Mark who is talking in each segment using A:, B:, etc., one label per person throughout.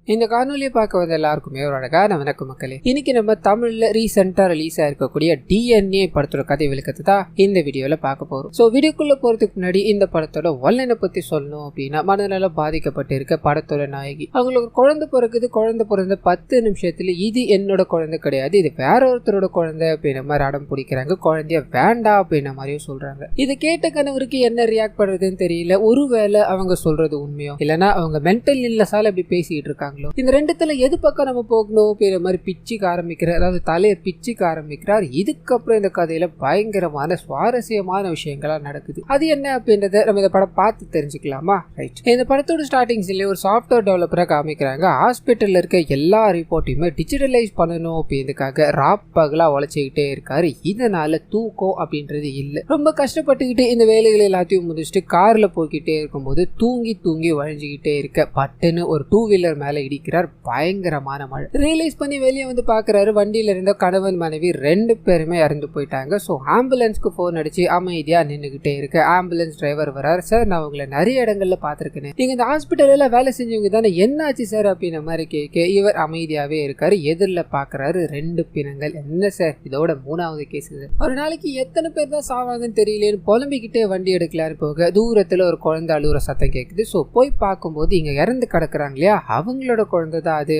A: இந்த காணொலியை பார்க்க வந்த எல்லாருக்குமே ஒரு அழகான வணக்கம் மக்களே. இன்னைக்கு நம்ம தமிழ்ல ரீசெண்டா ரிலீஸ் ஆயிருக்கக்கூடிய DNA படத்தோட கதை விளக்கத்தை தான் இந்த வீடியோல பார்க்க போறோம். சோ வீடியோக்குள்ள போறதுக்கு முன்னாடி இந்த படத்தோட ஒன்லைனை பத்தி சொல்லணும் அப்படின்னா, மனநல பாதிக்கப்பட்டு இருக்க படத்தோட நாயகி அவங்களுக்கு குழந்தை பிறகுது. குழந்தை பிறந்த 10 நிமிஷத்துல இது என்னோட குழந்தை கிடையாது, இது வேற ஒருத்தரோட குழந்தை அப்படின்ற மாதிரி அடம் பிடிக்கிறாங்க. குழந்தைய வேண்டாம் அப்படின்ற மாதிரியும் சொல்றாங்க. இதை கேட்ட கணவருக்கு என்ன ரியாக்ட் பண்றதுன்னு தெரியல. ஒருவேளை அவங்க சொல்றது உண்மையோ இல்லைன்னா அவங்க மென்டல் இல்லஸால இப்படி பேசிட்டு இருக்காங்க. இந்த ரெண்டுத்துல எது பக்கம் நம்ம போகணும் அப்படிங்கிற மாதிரி பிச்சுக்க ஆரம்பிக்கிறார். அதாவது தலையை பிச்சுக்க ஆரம்பிக்கிறார். இதுக்கப்புறம் இந்த கதையில பயங்கரமான சுவாரஸ்யமான விஷயங்களா நடக்குது. அது என்ன அப்படின்றத நம்ம இந்த படம் பார்த்து தெரிஞ்சுக்கலாமா? ரைட். இந்த படத்தோட ஸ்டார்டிங்ஸ்ல ஒரு சாஃப்ட்வேர் டெவலப்பரா காமிக்கிறாங்க. ஹாஸ்பிட்டல்ல இருக்க எல்லா ரிப்போர்ட்டையுமே டிஜிட்டலைஸ் பண்ணணும் அப்படின்றதுக்காக ராப்பகலா உழைச்சிக்கிட்டே இருக்காரு. இதனால தூக்கம் அப்படின்றது இல்லை. ரொம்ப கஷ்டப்பட்டுக்கிட்டு இந்த வேலைகள் எல்லாத்தையும் முடிச்சுட்டு கார்ல போய்கிட்டே இருக்கும்போது தூங்கி தூங்கி வழிஞ்சுக்கிட்டே இருக்க பட்டுன்னு ஒரு 2 வீலர் மேல இடிக்கிறார். பயங்கரமான மழை. ரியலைஸ் பண்ணி வெளியே வந்து பாக்குறாரு. வண்டியில இருந்த கணவன் மனைவி 2 பேருமே இறந்து போயிட்டாங்க. சோ ஆம்புலன்ஸ்க்கு போன் அடிச்சு அமைதியா நின்னுகிட்டே இருக்கு. ஆம்புலன்ஸ் டிரைவர் வராரு. சார், நான் உங்களை நிறைய இடங்கள்ல பாத்திருக்கேன், நீங்க இந்த ஹாஸ்பிட்டல்ல வேலை செஞ்சவங்க தானே, என்னாச்சு சார் அப்படின்ற மாதிரி கேட்க இவர் அமைதியாவே இருக்காரு. எதிரில் பாக்குறாரு 2 பிணங்கள். என்ன சார், இதோட 3வது கேஸ். ஒரு நாளைக்கு எத்தனை பேர் தான் சாவாங்கன்னு தெரியலேன்னு புலம்பிக்கிட்டே வண்டி எடுக்கலான்னு போக தூரத்துல ஒரு குழந்தை அழுகுற சத்தம் கேக்குது. சோ போய் பார்க்கும்போது இங்க இறந்து கிடக்குறாங்க இல்லையா, அவங்களோட குழந்தை தான் அது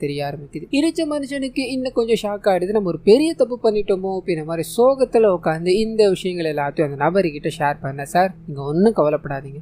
A: தெரிய ஆரம்பிக்குது. இடிச்ச மனுஷனுக்கு இன்னும் கொஞ்சம் ஷாக் ஆயிடுது. நம்ம ஒரு பெரிய தப்பு பண்ணிட்டோமோ அப்படின்ற மாதிரி சோகத்துல உட்காந்து இந்த விஷயங்கள் எல்லாத்தையும் அந்த நபர்கிட்ட ஷேர் பண்ண. சார், நீங்க ஒன்னும் கவலைப்படாதீங்க,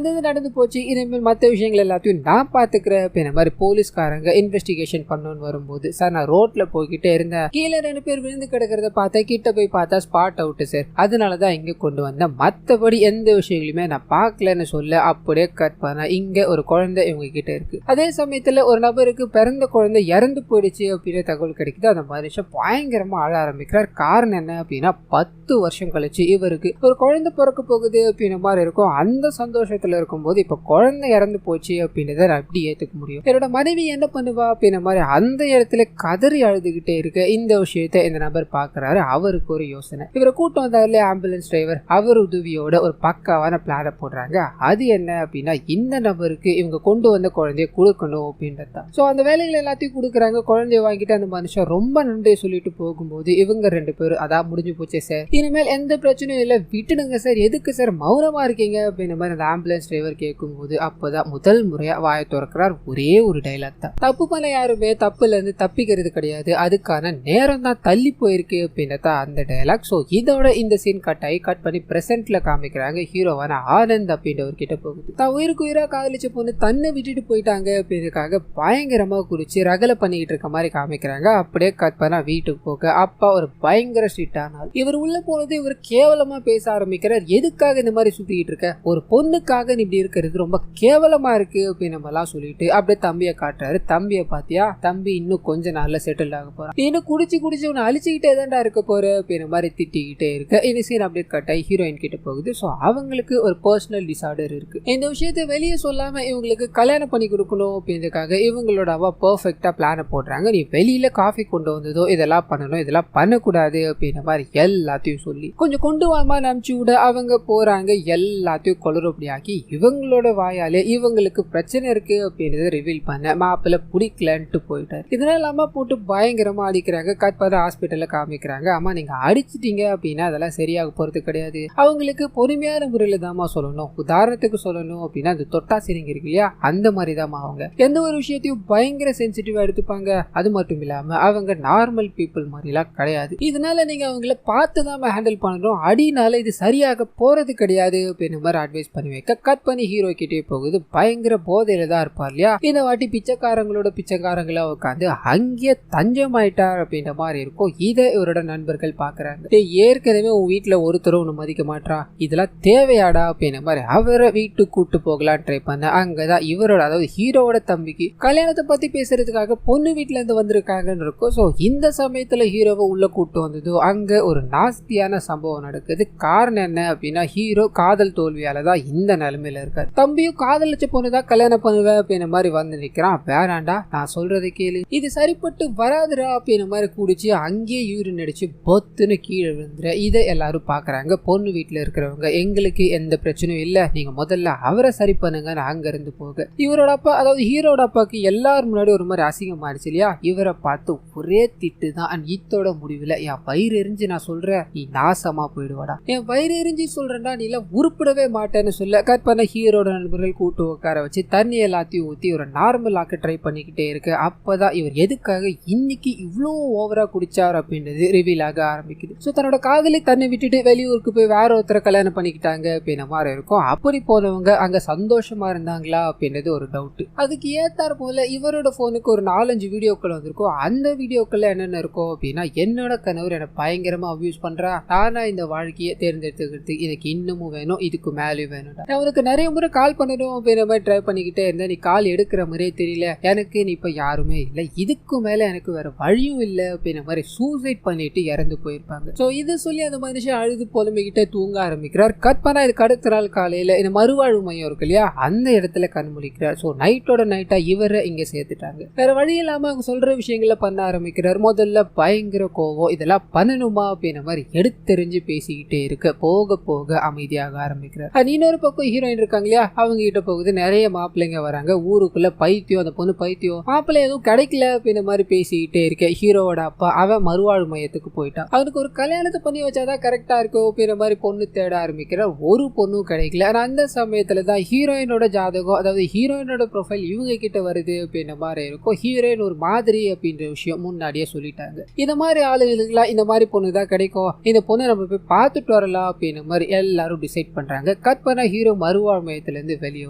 A: நடந்து போச்சு, இனிமேல் மற்ற விஷயங்கள் எல்லாத்தையும் நான் பாத்துக்கிறேன் அப்படின்ற மாதிரி போலீஸ்காரங்க இன்வெஸ்டிகேஷன் பண்ணணும்னு வரும்போது, சார் நான் ரோட்ல போய்கிட்டே இருந்தேன், கீழே 2 பேர் விழுந்து கிடக்கிறத பார்த்தா, கிட்ட போய் பார்த்தா ஸ்பாட் அவுட் சார், அதனாலதான் இங்க கொண்டு வந்தேன், மற்றபடி எந்த விஷயங்களுமே நான் பார்க்கலன்னு சொல்ல அப்படியே கட் பண்ண. இங்க ஒரு குழந்தை இவங்க கிட்ட இருக்கு. அதே சமயத்துல ஒரு நபருக்கு பிறந்த குழந்தை இறந்து போயிடுச்சு அப்படின்னு தகவல் கிடைக்குது. அந்த மனுஷன் பயங்கரமா அழ ஆரம்பிக்கிறார். காரணம் என்ன அப்படின்னா, 10 வருஷம் கழிச்சு இவருக்கு ஒரு குழந்தை பிறக்க போகுது அப்படின்ற மாதிரி இருக்கும். அந்த சந்தோஷத்துல இருக்கும்போது இப்ப குழந்தை இறந்து போச்சு அப்படின்றத நான் எப்படி ஏத்துக்க முடியும், என்னோட மனைவி என்ன பண்ணுவா அப்படின்ற மாதிரி அந்த இடத்துல கதறி அழுதுகிட்டே இருக்க இந்த விஷயத்த இந்த நபர் பாக்குறாரு. அவருக்கு ஒரு யோசனை. இவரை கூட்டம் வந்தாருல ஆம்புலன்ஸ் டிரைவர், அவர் உதவியோட ஒரு பக்காவான பிளான போடுறாங்க. அது என்ன அப்படின்னா, இந்த நபருக்கு இவங்க கொண்டு வந்த குழந்தைய கொடுக்கணும் அப்படின்றதான். சோ அந்த வேலைகள் எல்லாத்தையும் கொடுக்குறாங்க. குழந்தைய வாங்கிட்டு அந்த மனுஷன் ரொம்ப நன்றியை சொல்லிட்டு போகும்போது இவங்க 2 பேரும் அதான் முடிஞ்சு போச்சே சார், இனிமேல் எந்த பிரச்சனையும் இல்லை, விட்டுடுங்க சார், எதுக்கு சார் மௌனமா இருக்கீங்க அப்படின்ற மாதிரி அந்த ஆம்புலன்ஸ் டிரைவர் கேட்கும்போது அப்பதான் முதல் முறையா வாயை திறக்கிறார். ஒரே ஒரு டைலாக் தான், தப்பு பண்ண யாருமே தப்புல இருந்து தப்பிக்கிறது கிடையாது, அதுக்கான நேரம் தான் தள்ளி போயிருக்கு அப்படின்றதா அந்த டைலாக். சோ இதோட இந்த சீன் கட் பண்ணி பிரசன்ட்ல காமிக்கிறாங்க. ஹீரோவான ஆனந்த் அப்படின்றவர் கிட்ட போகுது. தான் உயிருக்கு உயிரா காதலிச்ச பொண்ணு தன்னை விட்டுட்டு போயிட்டாங்க அப்படின்றதுக்காக பயங்கரமா குடிச்சு ரகலை பண்ணிக்கிட்டு இருக்க மாதிரி காமிக்கிறாங்க. அப்படியே கட் பண்ணா வீட்டுக்கு போக அப்பா ஒரு பயங்கர ஸ்ட்ரிக்டான இவர் உள்ள போனது இவர் கேவலமா பேச ஆரம்பிக்கிறார். எதுக்காக இந்த மாதிரி சுத்திக்கிட்டு இருக்க, ஒரு பொண்ணுக்காக நீ இப்படி இருக்கிறது ரொம்ப கேவலமா இருக்கு அப்படின்னு நம்ம எல்லாம் சொல்லிட்டு அப்படியே தம்பியை காட்டுறாரு. தம்பியை பாத்தியா, தம்பி இன்னும் கொஞ்ச நாள்ல செட்டில் ஆக போறான், இன்னும் குடிச்சு உன்னை அழிச்சுக்கிட்டே தான்டா இருக்க போற அப்படின்ற மாதிரி திட்டிக்கிட்டே இருக்க இந்த சீன் அப்படியே கட்டாய் ஹீரோயின் கிட்ட போகுது. சோ அவங்களுக்கு ஒரு பர்சனல் டிசார்டர் இருக்கு. இந்த விஷயத்தை வெளியே சொல்லாம இவங்களுக்கு கல்யாணம் பண்ணி கொடுக்கணும் அப்படின்றதுக்காக இவங்களோட அவ பர்ஃபெக்டா பிளான போடுறாங்க. நீ வெளியில காஃபி கொண்டு வந்ததோ இதெல்லாம் பண்ணணும், இதெல்லாம் பண்ணக்கூடாது அப்படின்ற மாதிரி எல்லாத்தையும் சொல்லி கொஞ்சம் கொண்டு வாமா அனுப்பிச்சு விட அவங்க போறாங்க. எல்லாத்தையும் குளறுபடியாக்கி இவங்களோட வாயாலே இவங்களுக்கு பிரச்சனை இருக்கு அப்படின்றத ரிவீல் பண்ண மாப்பிள்ள பிடிக்கலன்ட்டு போயிட்டாரு. இதனால அம்மா போட்டு பயங்கரமா அடிக்கிறாங்க. கட் பண்ண ஹாஸ்பிட்டல்ல காமிக்கிறாங்க. அம்மா நீங்க அடிச்சிட்டீங்க அப்படின்னா அதெல்லாம் சரியாக போறது கிடையாது, அவங்களுக்கு பொறுமையான முறையில தாமா சொல்லணும், உதாரணத்துக்கு சொல்லணும் அப்படின்னா அந்த தொட்டா சரிங்க இருக்கு இல்லையா, அந்த மாதிரி தாமா அவங்க எந்த ஒரு விஷயத்தையும் பயங்கர சென்சிட்டிவா எடுத்துப்பாங்க. அது மட்டும் இல்லாம அவங்க நார்மல் பீப்புள் மாதிரிலாம் கிடையாது. இதனால நீங்க அவங்கள பார்த்து தான் ஹேண்டில் பண்ணணும், அடினால இது சரியாக போறது கிடையாது அப்படின்ற மாதிரி அட்வைஸ் பண்ணி வைக்க கட் பண்ணி ஹீரோ கிட்டே போகுது. பயங்கர போதையில தான் இருப்பார் இல்லையா, இந்த வாட்டி பிச்சைக்காரங்களா உட்காந்து அங்கேயே தஞ்சம் ஆயிட்டார் அப்படின்ற மாதிரி இருக்கும். இதை இவரோட நண்பர்கள் பாக்குறாங்க. ஏற்கனவே உன் வீட்டுல ஒருத்தரும் ஒண்ணு மதிக்க மாட்டா, இதெல்லாம் தேவையாடா அப்படின்ற மாதிரி அவரை வீட்டுக்கு கூட்டு போகலாம் ட்ரை பண்ண. அங்கதான் இவரோட அதாவது ஹீரோவோட தம்பிக்கு கல்யாணத்தை பத்தி பேசுறதுக்காக பொண்ணு வீட்டுல இருந்து வந்திருக்காங்கன்னு இருக்கும். சோ இந்த சமயத்துல ஹீரோவை உள்ள கூட்டு வந்தது அங்க ஒரு நாஸ்தியான சம்பவம் நடக்குது. காரணம் என்ன அப்படின்னா, ஹீரோ காதல் தோல்வியாலதான் இந்த நிலைமையில இருக்காரு. தம்பியும் காதலிச்ச பொண்ணுதான் கல்யாணம் பண்ணுவேன் அப்படின்ற மாதிரி வந்து நிக்கிறான். வேறாண்டா, நான் சொல்றதை கேளு, இது சரிப்பட்டு வராதுரா அப்படின்ற மாதிரி கூடிச்சு அங்கேயே யூரின் அடிச்சு பொத்துன்னு கீழே விழுந்துற. இதை எல்லாரும் பாக்குறாங்க. பொண்ணு வீட்டுல இருக்கிறவங்க, எங்களுக்கு எந்த பிரச்சனையும் இல்ல, நீங்க முதல்ல அவரை சரி பண்ணுங்க, அங்க இருந்து போக இவரோட அப்பா அதாவது ஹீரோட அப்பா அப்பாவுக்கு எல்லாரும் முன்னாடி ஒரு மாதிரி அசிங்கமாயிடுச்சு இல்லையா. இவரை பார்த்து ஒரே திட்டு தான். அண்ட் இத்தோட முடிவுல என் வயிறு எரிஞ்சு நான் சொல்றேன் நீ நாசமா போயிடுவாடா, என் வயிறு எரிஞ்சு சொல்றேன்டா நீ எல்லாம் உருப்பிடவே மாட்டேன்னு சொல்ல கட் பண்ண ஹீரோட நண்பர்கள் கூட்டு உட்கார வச்சு தண்ணி எல்லாத்தையும் ஊத்தி ஒரு நார்மல் ஆக்க ட்ரை பண்ணிக்கிட்டே இருக்கு. அப்பதான் இவர் எதுக்காக இன்னைக்கு இவ்வளோ ஓவரா குடிச்சார் அப்படின்றது ரிவீல் ஆக ஆரம்பிக்குது. ஸோ தன்னோட காதலி தன்னை விட்டுட்டு வெளியூருக்கு போய் வேற ஒருத்தரை கல்யாணம் பண்ணிக்கிட்டாங்க அப்படின்ற மாதிரி இருக்கும். அப்படி போனவங்க அங்க சந்தோஷமா இருந்தாங்களா அப்படின்றது ஒரு டவுட். அதுக்கு ஏத்தார் போல இவரோட போனுக்கு ஒரு 4-5 வீடியோக்கள் வந்திருக்கும். அந்த வீடியோக்கள் என்னென்ன இருக்கும் அப்படின்னா, என்னோட கணவர் என்னை பயங்கரமா அபியூஸ் பண்றா, நானா இந்த வாழ்க்கையை தேர்ந்தெடுத்துக்கிறது, இதுக்கு இன்னமும் வேணும், இதுக்கு மேலேயும் வேணும், நான் உனக்கு நிறைய முறை கால் பண்ணணும் அப்படின்ற மாதிரி ட்ரை பண்ணிக்கிட்டே இருந்தேன், நீ கால் எடுக்கிற மாதிரியே தெரியல, எனக்கு நீ இப்ப யாருமே இல்லை, இதுக்கு மேல எனக்கு வேற வழியும் இல்லை அப்படின்ற மாதிரி சூசைட் பண்ணிட்டு இறந்து போயிருப்பாங்க. ஸோ இதை சொல்லி அந்த மனுஷன் அழுது புலம்பிக்கிட்டே தூங்க ஆரம்பிக்கிறார். கட் பண்ணா இதுக்கு அடுத்த நாள் காலையில இந்த மறுவாழ்வு மையம் இருக்கு இல்லையா, அந்த இடத்துல கண் முழிக்கிறார். ஸோ நைட்டோட நைட்டா இவரை இங்க சேர்த்துட்டாங்க. வேற வழி இல்லாம அவங்க சொல்ற விஷயங்களை பண்ண ஆரம்பிக்கிறார். முதல்ல பயங்கர கோவம், இதெல்லாம் பண்ணணுமா அப்படின்ற மாதிரி எடுத்தெறிஞ்சு பேசிக்கிட்டே இருக்க போக போக அமைதியாக ஆரம்பிக்கிறார். இன்னொரு பக்கம் ஹீரோயின் இருக்காங்க இல்லையா, அவங்க கிட்ட போகுது நிறைய மாப்பிள்ளைங்க வராங்க. ஊருக்குள்ள பைத்தியம், அந்த பொண்ணு பைத்தியம், மாப்பிள்ளை எதுவும் கிடைக்கல அப்படின்ற மாதிரி பேசிக்கிட்டே இருக்க ஹீரோவோட அப்பா அவன் மறுவாழ்வு மையத்துக்கு போயிட்டான். அவனுக்கு ஒரு கல்யாணத்தை பண்ணி வச்சாதான் கரெக்டா இருக்கும் அப்படின்ற மாதிரி பொண்ணு தேட ஆரம்பிக்கிறார். ஒரு பொண்ணும் கிடைக்கல. அந்த சமயத்துல தான் ஹீரோயினோட ஜாதகம், அதாவது ஹீரோயினோட ப்ரொஃபைல் இவங்க கிட்ட வருது அப்படின்ற மாதிரி இருக்கும். ஹீரோயின் ஒரு மாதிரி அப்படின்ற விஷயம் முன்னாடியே சொல்லிட்டாங்க. இந்த மாதிரி ஆளுகளுக்குலாம் இந்த மாதிரி பொண்ணு தான் கிடைக்கும், இந்த பொண்ணை நம்ம போய் பார்த்துட்டு வரலாம் அப்படின்ற மாதிரி எல்லாரும் டிசைட் பண்றாங்க. கட் பண்ண ஹீரோ மறுவாழ்வு மையத்துல இருந்து வெளியே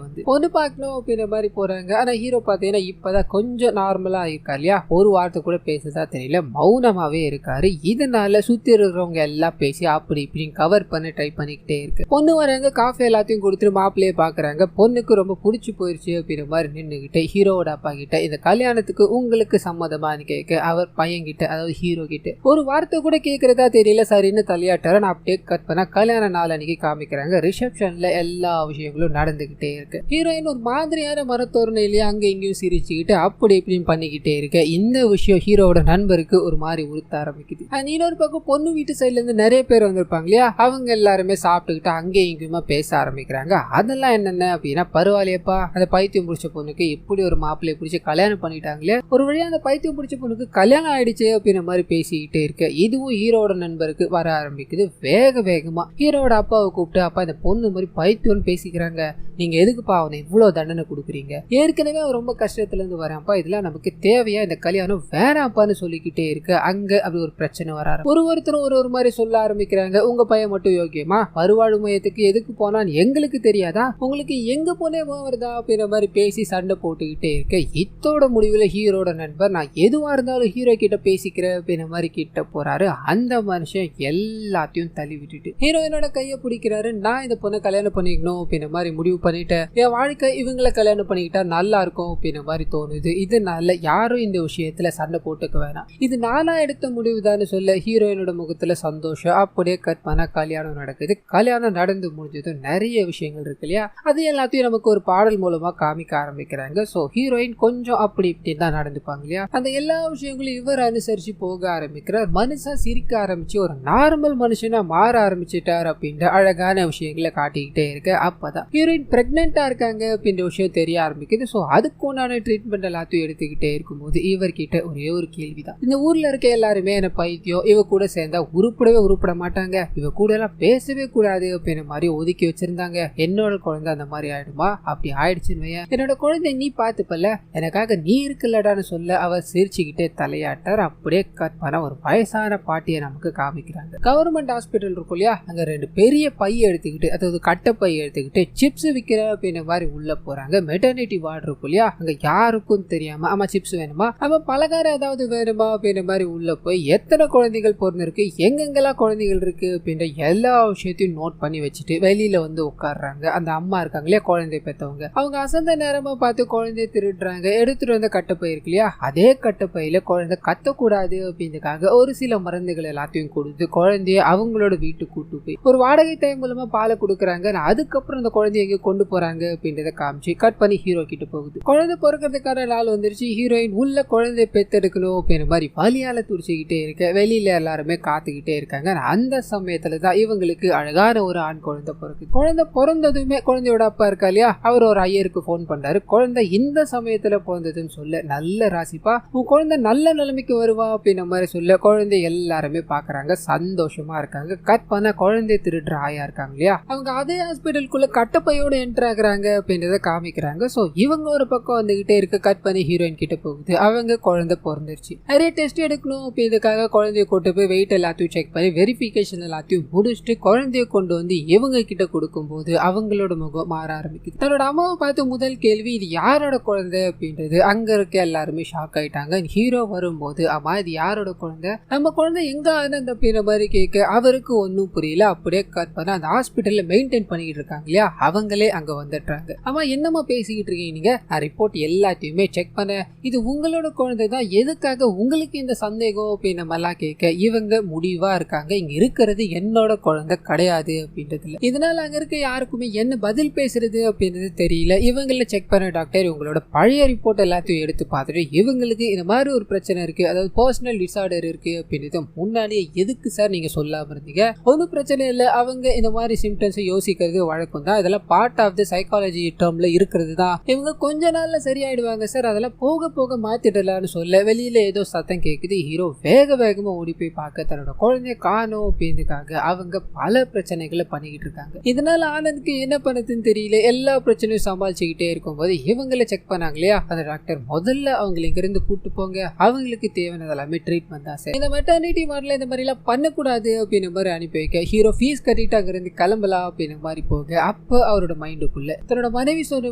A: வந்து பொண்ணு பார்க்கணும் அப்படின்ற மாதிரி போறாங்க. ஆனா ஹீரோ பாத்தீங்கன்னா இப்பதான் கொஞ்சம் நார்மலா இருக்கா இல்லையா, ஒரு வார்த்தை கூட பேசுதா தெரியல, மௌனமாவே இருக்காரு. இதனால சுத்தி இருக்கிறவங்க எல்லாம் பேசி அப்படி இப்படி கவர் பண்ண ட்ரை பண்ணிக்கிட்டே இருக்கு. பொண்ணு வராங்க, காஃபி எல்லாத்தையும் கொடுத்துட்டு மாப்பிள்ளையே பாக்குறாங்க. பொண்ணுக்கு ரொம்ப பிடிச்சி போயிருச்சு அப்படின்ற மாதிரி நின்றுகிட்டு ஹீரோவோட அப்பா கிட்ட இந்த கல்யாணத்துக்கு உங்களுக்கு சம்மதமானு கேட்க அவர் பையன் கிட்ட, அதாவது ஹீரோ கிட்ட ஒரு வார்த்தை கூட கேட்கறதா தெரியல, சரின்னு தலையாட்டார. நான் அப்படியே கட் பண்ண கல்யாண நாள் அன்னைக்கு காமிக்கிறாங்க. ரிசப்ஷன்ல எல்லா விஷயங்களும் நடந்துகிட்டே இருக்கு. ஹீரோயின் ஒரு மாதிரியான மரத்தோரணை இல்லையா, அங்க இங்கேயும் சிரிச்சுக்கிட்டு அப்படி இப்படின்னு பண்ணிக்கிட்டே இருக்க இந்த விஷயம் ஹீரோவோட நண்பருக்கு ஒரு மாதிரி உறுத்த ஆரம்பிக்குது. இன்னொரு பக்கம் பொண்ணு வீட்டு சைட்ல இருந்து நிறைய பேர் வந்திருப்பாங்க இல்லையா, அவங்க எல்லாருமே சாப்பிட்டுக்கிட்டு அங்கேயும் இங்கேயுமா பேச ஆரம்பிக்கிறாங்க. அதெல்லாம் என்னென்ன அப்படின்னா, பரவாயில்லையப்பா அந்த பைத்தியம் பிடிச்ச பொண்ணுக்கு இப்படி ஒரு மாப்பிள்ளைய பிடிச்சி கல்யாணம் பண்ணிட்டாங்களே, ஒரு வழியா அந்த பைத்தியம் பிடிச்ச பொண்ணுக்கு கல்யாணம் ஆயிடுச்சு அப்படின்ற மாதிரி பேசிக்கிட்டே இருக்க இதுவும் ஹீரோட நண்பருக்கு வர ஆரம்பிக்குது. வேக வேகமா ஹீரோட அப்பாவை கூப்பிட்டு, அப்பா இந்த பொண்ணு மாதிரி பைத்தியம்னு பேசிக்கிறாங்க, நீங்க எதுக்குப்பா அவனை இவ்வளவு தண்டனை கொடுக்குறீங்க, ஏற்கனவே அவன் ரொம்ப கஷ்டத்துல இருந்து வரான்ப்பா, இதெல்லாம் நமக்கு தேவையா, இந்த கல்யாணம் வேணாப்பான்னு சொல்லிக்கிட்டே இருக்கு. அங்க அப்படி ஒரு பிரச்சனை வர ஒருத்தரும் ஒரு மாதிரி சொல்ல ஆரம்பிக்கிறாங்க. உங்க பையன் மட்டும் யோகியமா, மறுவாழ்வு மையத்துக்கு எதுக்கு போனான்னு எங்களுக்கு தெரியாதா, உங்களுக்கு எங்க போனே வருதா அப்படின்ற மாதிரி பேசி சண்டை போட்டுக்கிட்டே இருக்க இத்தோட முடிவுல ஹீரோட நண்பர் நான் எதுவா இருந்தாலும் ஹீரோ கிட்ட பேசிக்கிறேன் அப்படின்ற மாதிரி கிட்ட போறாரு. அந்த மனுஷன் எல்லாத்தையும் தள்ளி விட்டுட்டு ஹீரோயினோட கையை பிடிக்கிறாரு. நான் இந்த பொண்ணை கல்யாணம் பண்ணிக்கணும் அப்படின்ற மாதிரி முடிவு பண்ணிட்டேன், என் வாழ்க்கை இவங்களை கல்யாணம் பண்ணிக்கிட்டா நல்லா இருக்கும் அப்படின்ற மாதிரி தோணுது, இதனால யாரும் இந்த விஷயத்துல சண்டை போட்டுக்க வேணாம், இது நானா எடுத்த முடிவுதான்னு சொல்ல ஹீரோயினோட முகத்துல சந்தோஷம். அப்படியே கட் பண்ண கல்யாணம் நடக்குது. கல்யாணம் நடந்து முடிஞ்சதும் நிறைய விஷயங்கள் இருக்கு இல்லையா, அது எல்லாத்தையும் நமக்கு ஒரு பாடல் மூலமா காமிக்க ஆரம்பிக்கிறாங்க. சோ ஹீரோயின் கொஞ்சம் அப்படி இப்படி தான் நடந்துப்பாங்க இல்லையா, அந்த எல்லா விஷயங்களும் இவர் அனுசரிச்சு போக ஆரம்பிக்கிறார். மனுஷன் சிரிக்க ஆரம்பிச்சு ஒரு நார்மல் மனுஷனா மாற ஆரம்பிச்சுட்டார் அப்படின்ற அழகான விஷயங்களை காட்டிக்கிட்டே இருக்கு. அப்பதான் ஹீரோயின் பிரெக்னெண்டா இருக்காங்க அப்படின்ற விஷயம் தெரிய ஆரம்பிக்குது. சோ அதுக்கு உண்டான ட்ரீட்மெண்ட் எல்லாத்தையும் எடுத்துக்கிட்டே இருக்கும்போது இவர்கிட்ட ஒரே ஒரு கேள்விதான், இந்த ஊர்ல இருக்க எல்லாருமே என்ன பைத்தியம், இவ கூட சேர்ந்தா உருப்பட மாட்டாங்க, இவ கூட எல்லாம் பேசவே கூடாது அப்படின்ற மாதிரி ஒதுக்கி வச்சிருந்தாங்க, என்னோட குழந்தை அந்த மாதிரி ஆயிடுமா, அப்படி ஆயிடுச்சுன்னு என்னோட குழந்தை நீ பாத்துப்பல, எனக்காக நீ இருக்குல்லடான்னு சொல்ல அவர் சிரிச்சுக்கிட்டே தலையாட்டார். அப்படியே கட் பண்ண ஒரு வயசான பாட்டியை நமக்கு காமிக்கிறாங்க. கவர்மெண்ட் ஹாஸ்பிட்டல் இருக்கும் இல்லையா, அங்க 2 பெரிய பைய எடுத்துக்கிட்டு, அதாவது கட்டை பைய எடுத்துக்கிட்டு சிப்ஸ் விக்கிற அப்படின்ற மாதிரி உள்ள போறாங்க. மெட்டர்னிட்டி வார்டு இருக்கும் இல்லையா, அங்க யாருக்கும் தெரியாம ஆமா சிப்ஸ் வேணுமா, அவன் பலகாரம் ஏதாவது வேணுமா அப்படின்ற மாதிரி உள்ள போய் எத்தனை குழந்தைகள் பிறந்திருக்கு, எங்கெங்கெல்லாம் குழந்தைகள் இருக்கு அப்படின்ற எல்லா விஷயத்தையும் நோட் பண்ணி வச்சுட்டு வெளியில வந்து உட்காடுறாங்க. அந்த அம்மா இருக்காங்க இல்லையா குழந்தை பெற்றவங்க, அவங்க அசந்த நேரமா பார்த்து குழந்தைய திருடுறாங்க. எடுத்துட்டு வந்த கட்டப்பை இருக்கு இல்லையா, அதே கட்டப்பையில குழந்தை கத்தக்கூடாது அப்படின்றதுக்காக ஒரு சில மருந்துகள் எல்லாத்தையும் கொடுத்து குழந்தைய அவங்களோட வீட்டுக்கு கூட்டு போய் ஒரு வாடகை தாய் மூலமா பாலை கொடுக்குறாங்க. அதுக்கப்புறம் அந்த குழந்தைய எங்க கொண்டு போறாங்க அப்படின்றத காமிச்சு கட் பண்ணி ஹீரோ கிட்ட போகுது. குழந்தை பிறக்கிறதுக்கான நாள் வந்துருச்சு. ஹீரோயின் உள்ள குழந்தைய பெத்தெடுக்கணும் அப்படின்ற மாதிரி வலியால துடிச்சுக்கிட்டே இருக்க வெளியில எல்லாருமே காத்துக்கிட்டே இருக்காங்க. அந்த சமயத்துலதான் இவங்களுக்கு அழகான ஒரு ஆண் குழந்தை பிறக்குது. குழந்தை பிறந்ததுமே குழந்தையோட அப்பா இருக்கா இல்லையா, அவர் ஒரு ஐயருக்கு போன் பண்றாரு. குழந்தை இந்த சமயத்துல பிறந்ததுன்னு சொல்ல, நல்ல ராசிப்பா, உன் குழந்தை நல்ல நிலைமைக்கு வருவா அப்படின்ற மாதிரி சொல்ல, குழந்தை எல்லாருமே பாக்குறாங்க, சந்தோஷமா இருக்காங்க. கட் பண்ண குழந்தை திருடுற ஆயா இருக்காங்க இல்லையா, அவங்க அதே ஹாஸ்பிட்டலுக்குள்ள கட்டப்பையோட என்டர் ஆகுறாங்க அப்படின்றத காமிக்கிறாங்க. சோ இவங்க ஒரு பக்கம் வந்துகிட்டே இருக்கு. கட் பண்ணி ஹீரோயின் கிட்ட போகுது, அவங்க குழந்தை பிறந்துருச்சு. நிறைய டெஸ்ட் எடுக்கணும் அப்படின்றதுக்காக குழந்தைய கூட்டு போய் வெயிட் எல்லாத்தையும் செக் பண்ணி வெரிஃபிகேஷன் எல்லாத்தையும் முடிச்சுட்டு குழந்தைய கொண்டு வந்து இவங்க கிட்ட கொடுக்கும் போது அவங்களோட முகம் மாற ஆரம்பிக்குது. தன்னோட அம்மாவை பார்த்து முதல் கேள்வி, இது யாரோட குழந்தை அப்படின்றது. அங்க இருக்க எல்லாருமே ஷாக் ஆயிட்டாங்க. ஹீரோ வரும்போது, அம்மா இது யாரோட குழந்தை, நம்ம குழந்தை எங்க ஆனந்த் அப்படின்ற மாதிரி கேட்க அவருக்கு ஒன்னும் புரியல. அப்படியே கட் பண்ண அந்த ஹாஸ்பிட்டல்ல மெயின்டைன் பண்ணிட்டு இருக்காங்க இல்லையா, அவங்களே அங்க வந்துடுறாங்க. அம்மா என்னமா பேசிக்கிட்டு இருக்கீங்க நீங்க, ரிப்போர்ட் எல்லாத்தையுமே செக் பண்ண, இது உங்களோட குழந்தை தான், எதுக்காக உங்களுக்கு இந்த சந்தேகம் அப்படின்ற மாதிரிலாம் கேட்க இவங்க முடிவா இருக்காங்க, இங்க இருக்கிறது என்னோட குழந்தை கிடையாது அப்படின்றதுல. இதனால அங்க இருக்க யாருக்குமே என்ன பதில் பேசுறது அப்படின்றது தெரியல. இவங்கள செக் பண்ண டாக்டர் இவங்களோட பழைய ரிப்போர்ட் எல்லாத்தையும் எடுத்து பார்த்துட்டு, இவங்களுக்கு இந்த மாதிரி ஒரு பிரச்சனை இருக்கு, அதாவது பர்சனல் டிசார்டர் இருக்கு அப்படின்றது முன்னாடியே எதுக்கு சார் நீங்க சொல்லாம இருந்தீங்க, ஒன்னும் பிரச்சனை இல்லை, அவங்க இந்த மாதிரி சிம்டம்ஸ் யோசிக்கிறது வழக்கம் தான், இதெல்லாம் பார்ட் ஆஃப் த சைக்காலஜி டேர்ம்ல இருக்கிறது தான், இவங்க கொஞ்ச நாள்ல சரியாயிடுவாங்க சார், அதெல்லாம் போக போக மாத்திடலாம்னு சொல்ல வெளியில ஏதோ சத்தம் கேக்குது. ஹீரோ வேக வேகமா ஓடி போய் பார்க்க தன்னோட குழந்தைய காணோம் அப்படின்றதுக்காக அவங்க பல பிரச்சனைகளை பண்ணிக்கிட்டு இருக்காங்க. இதனால ஆனந்துக்கு என்ன பண்ணதுன்னு தெரியல. எல்லா பிரச்சனையும் சமாளிச்சுக்கிட்டே இருக்கும்போது இவங்களை செக் பண்ணாங்க இல்லையா, அந்த டாக்டர் முதல்ல அவங்களை இங்க இருந்து கூட்டு போங்க, அவங்களுக்கு தேவையானது எல்லாமே ட்ரீட்மெண்ட் தான் சார், இந்த மெட்டர்னிட்டி வார்டுல இந்த மாதிரி எல்லாம் பண்ணக்கூடாது அப்படின்ற மாதிரி அனுப்பி வைக்க ஹீரோ ஃபீஸ் கட்டிட்டு அங்க இருந்து கிளம்பலாம் அப்படின்ற மாதிரி போக, அப்ப அவரோட மைண்டுக்குள்ள தன்னோட மனைவி சொன்ன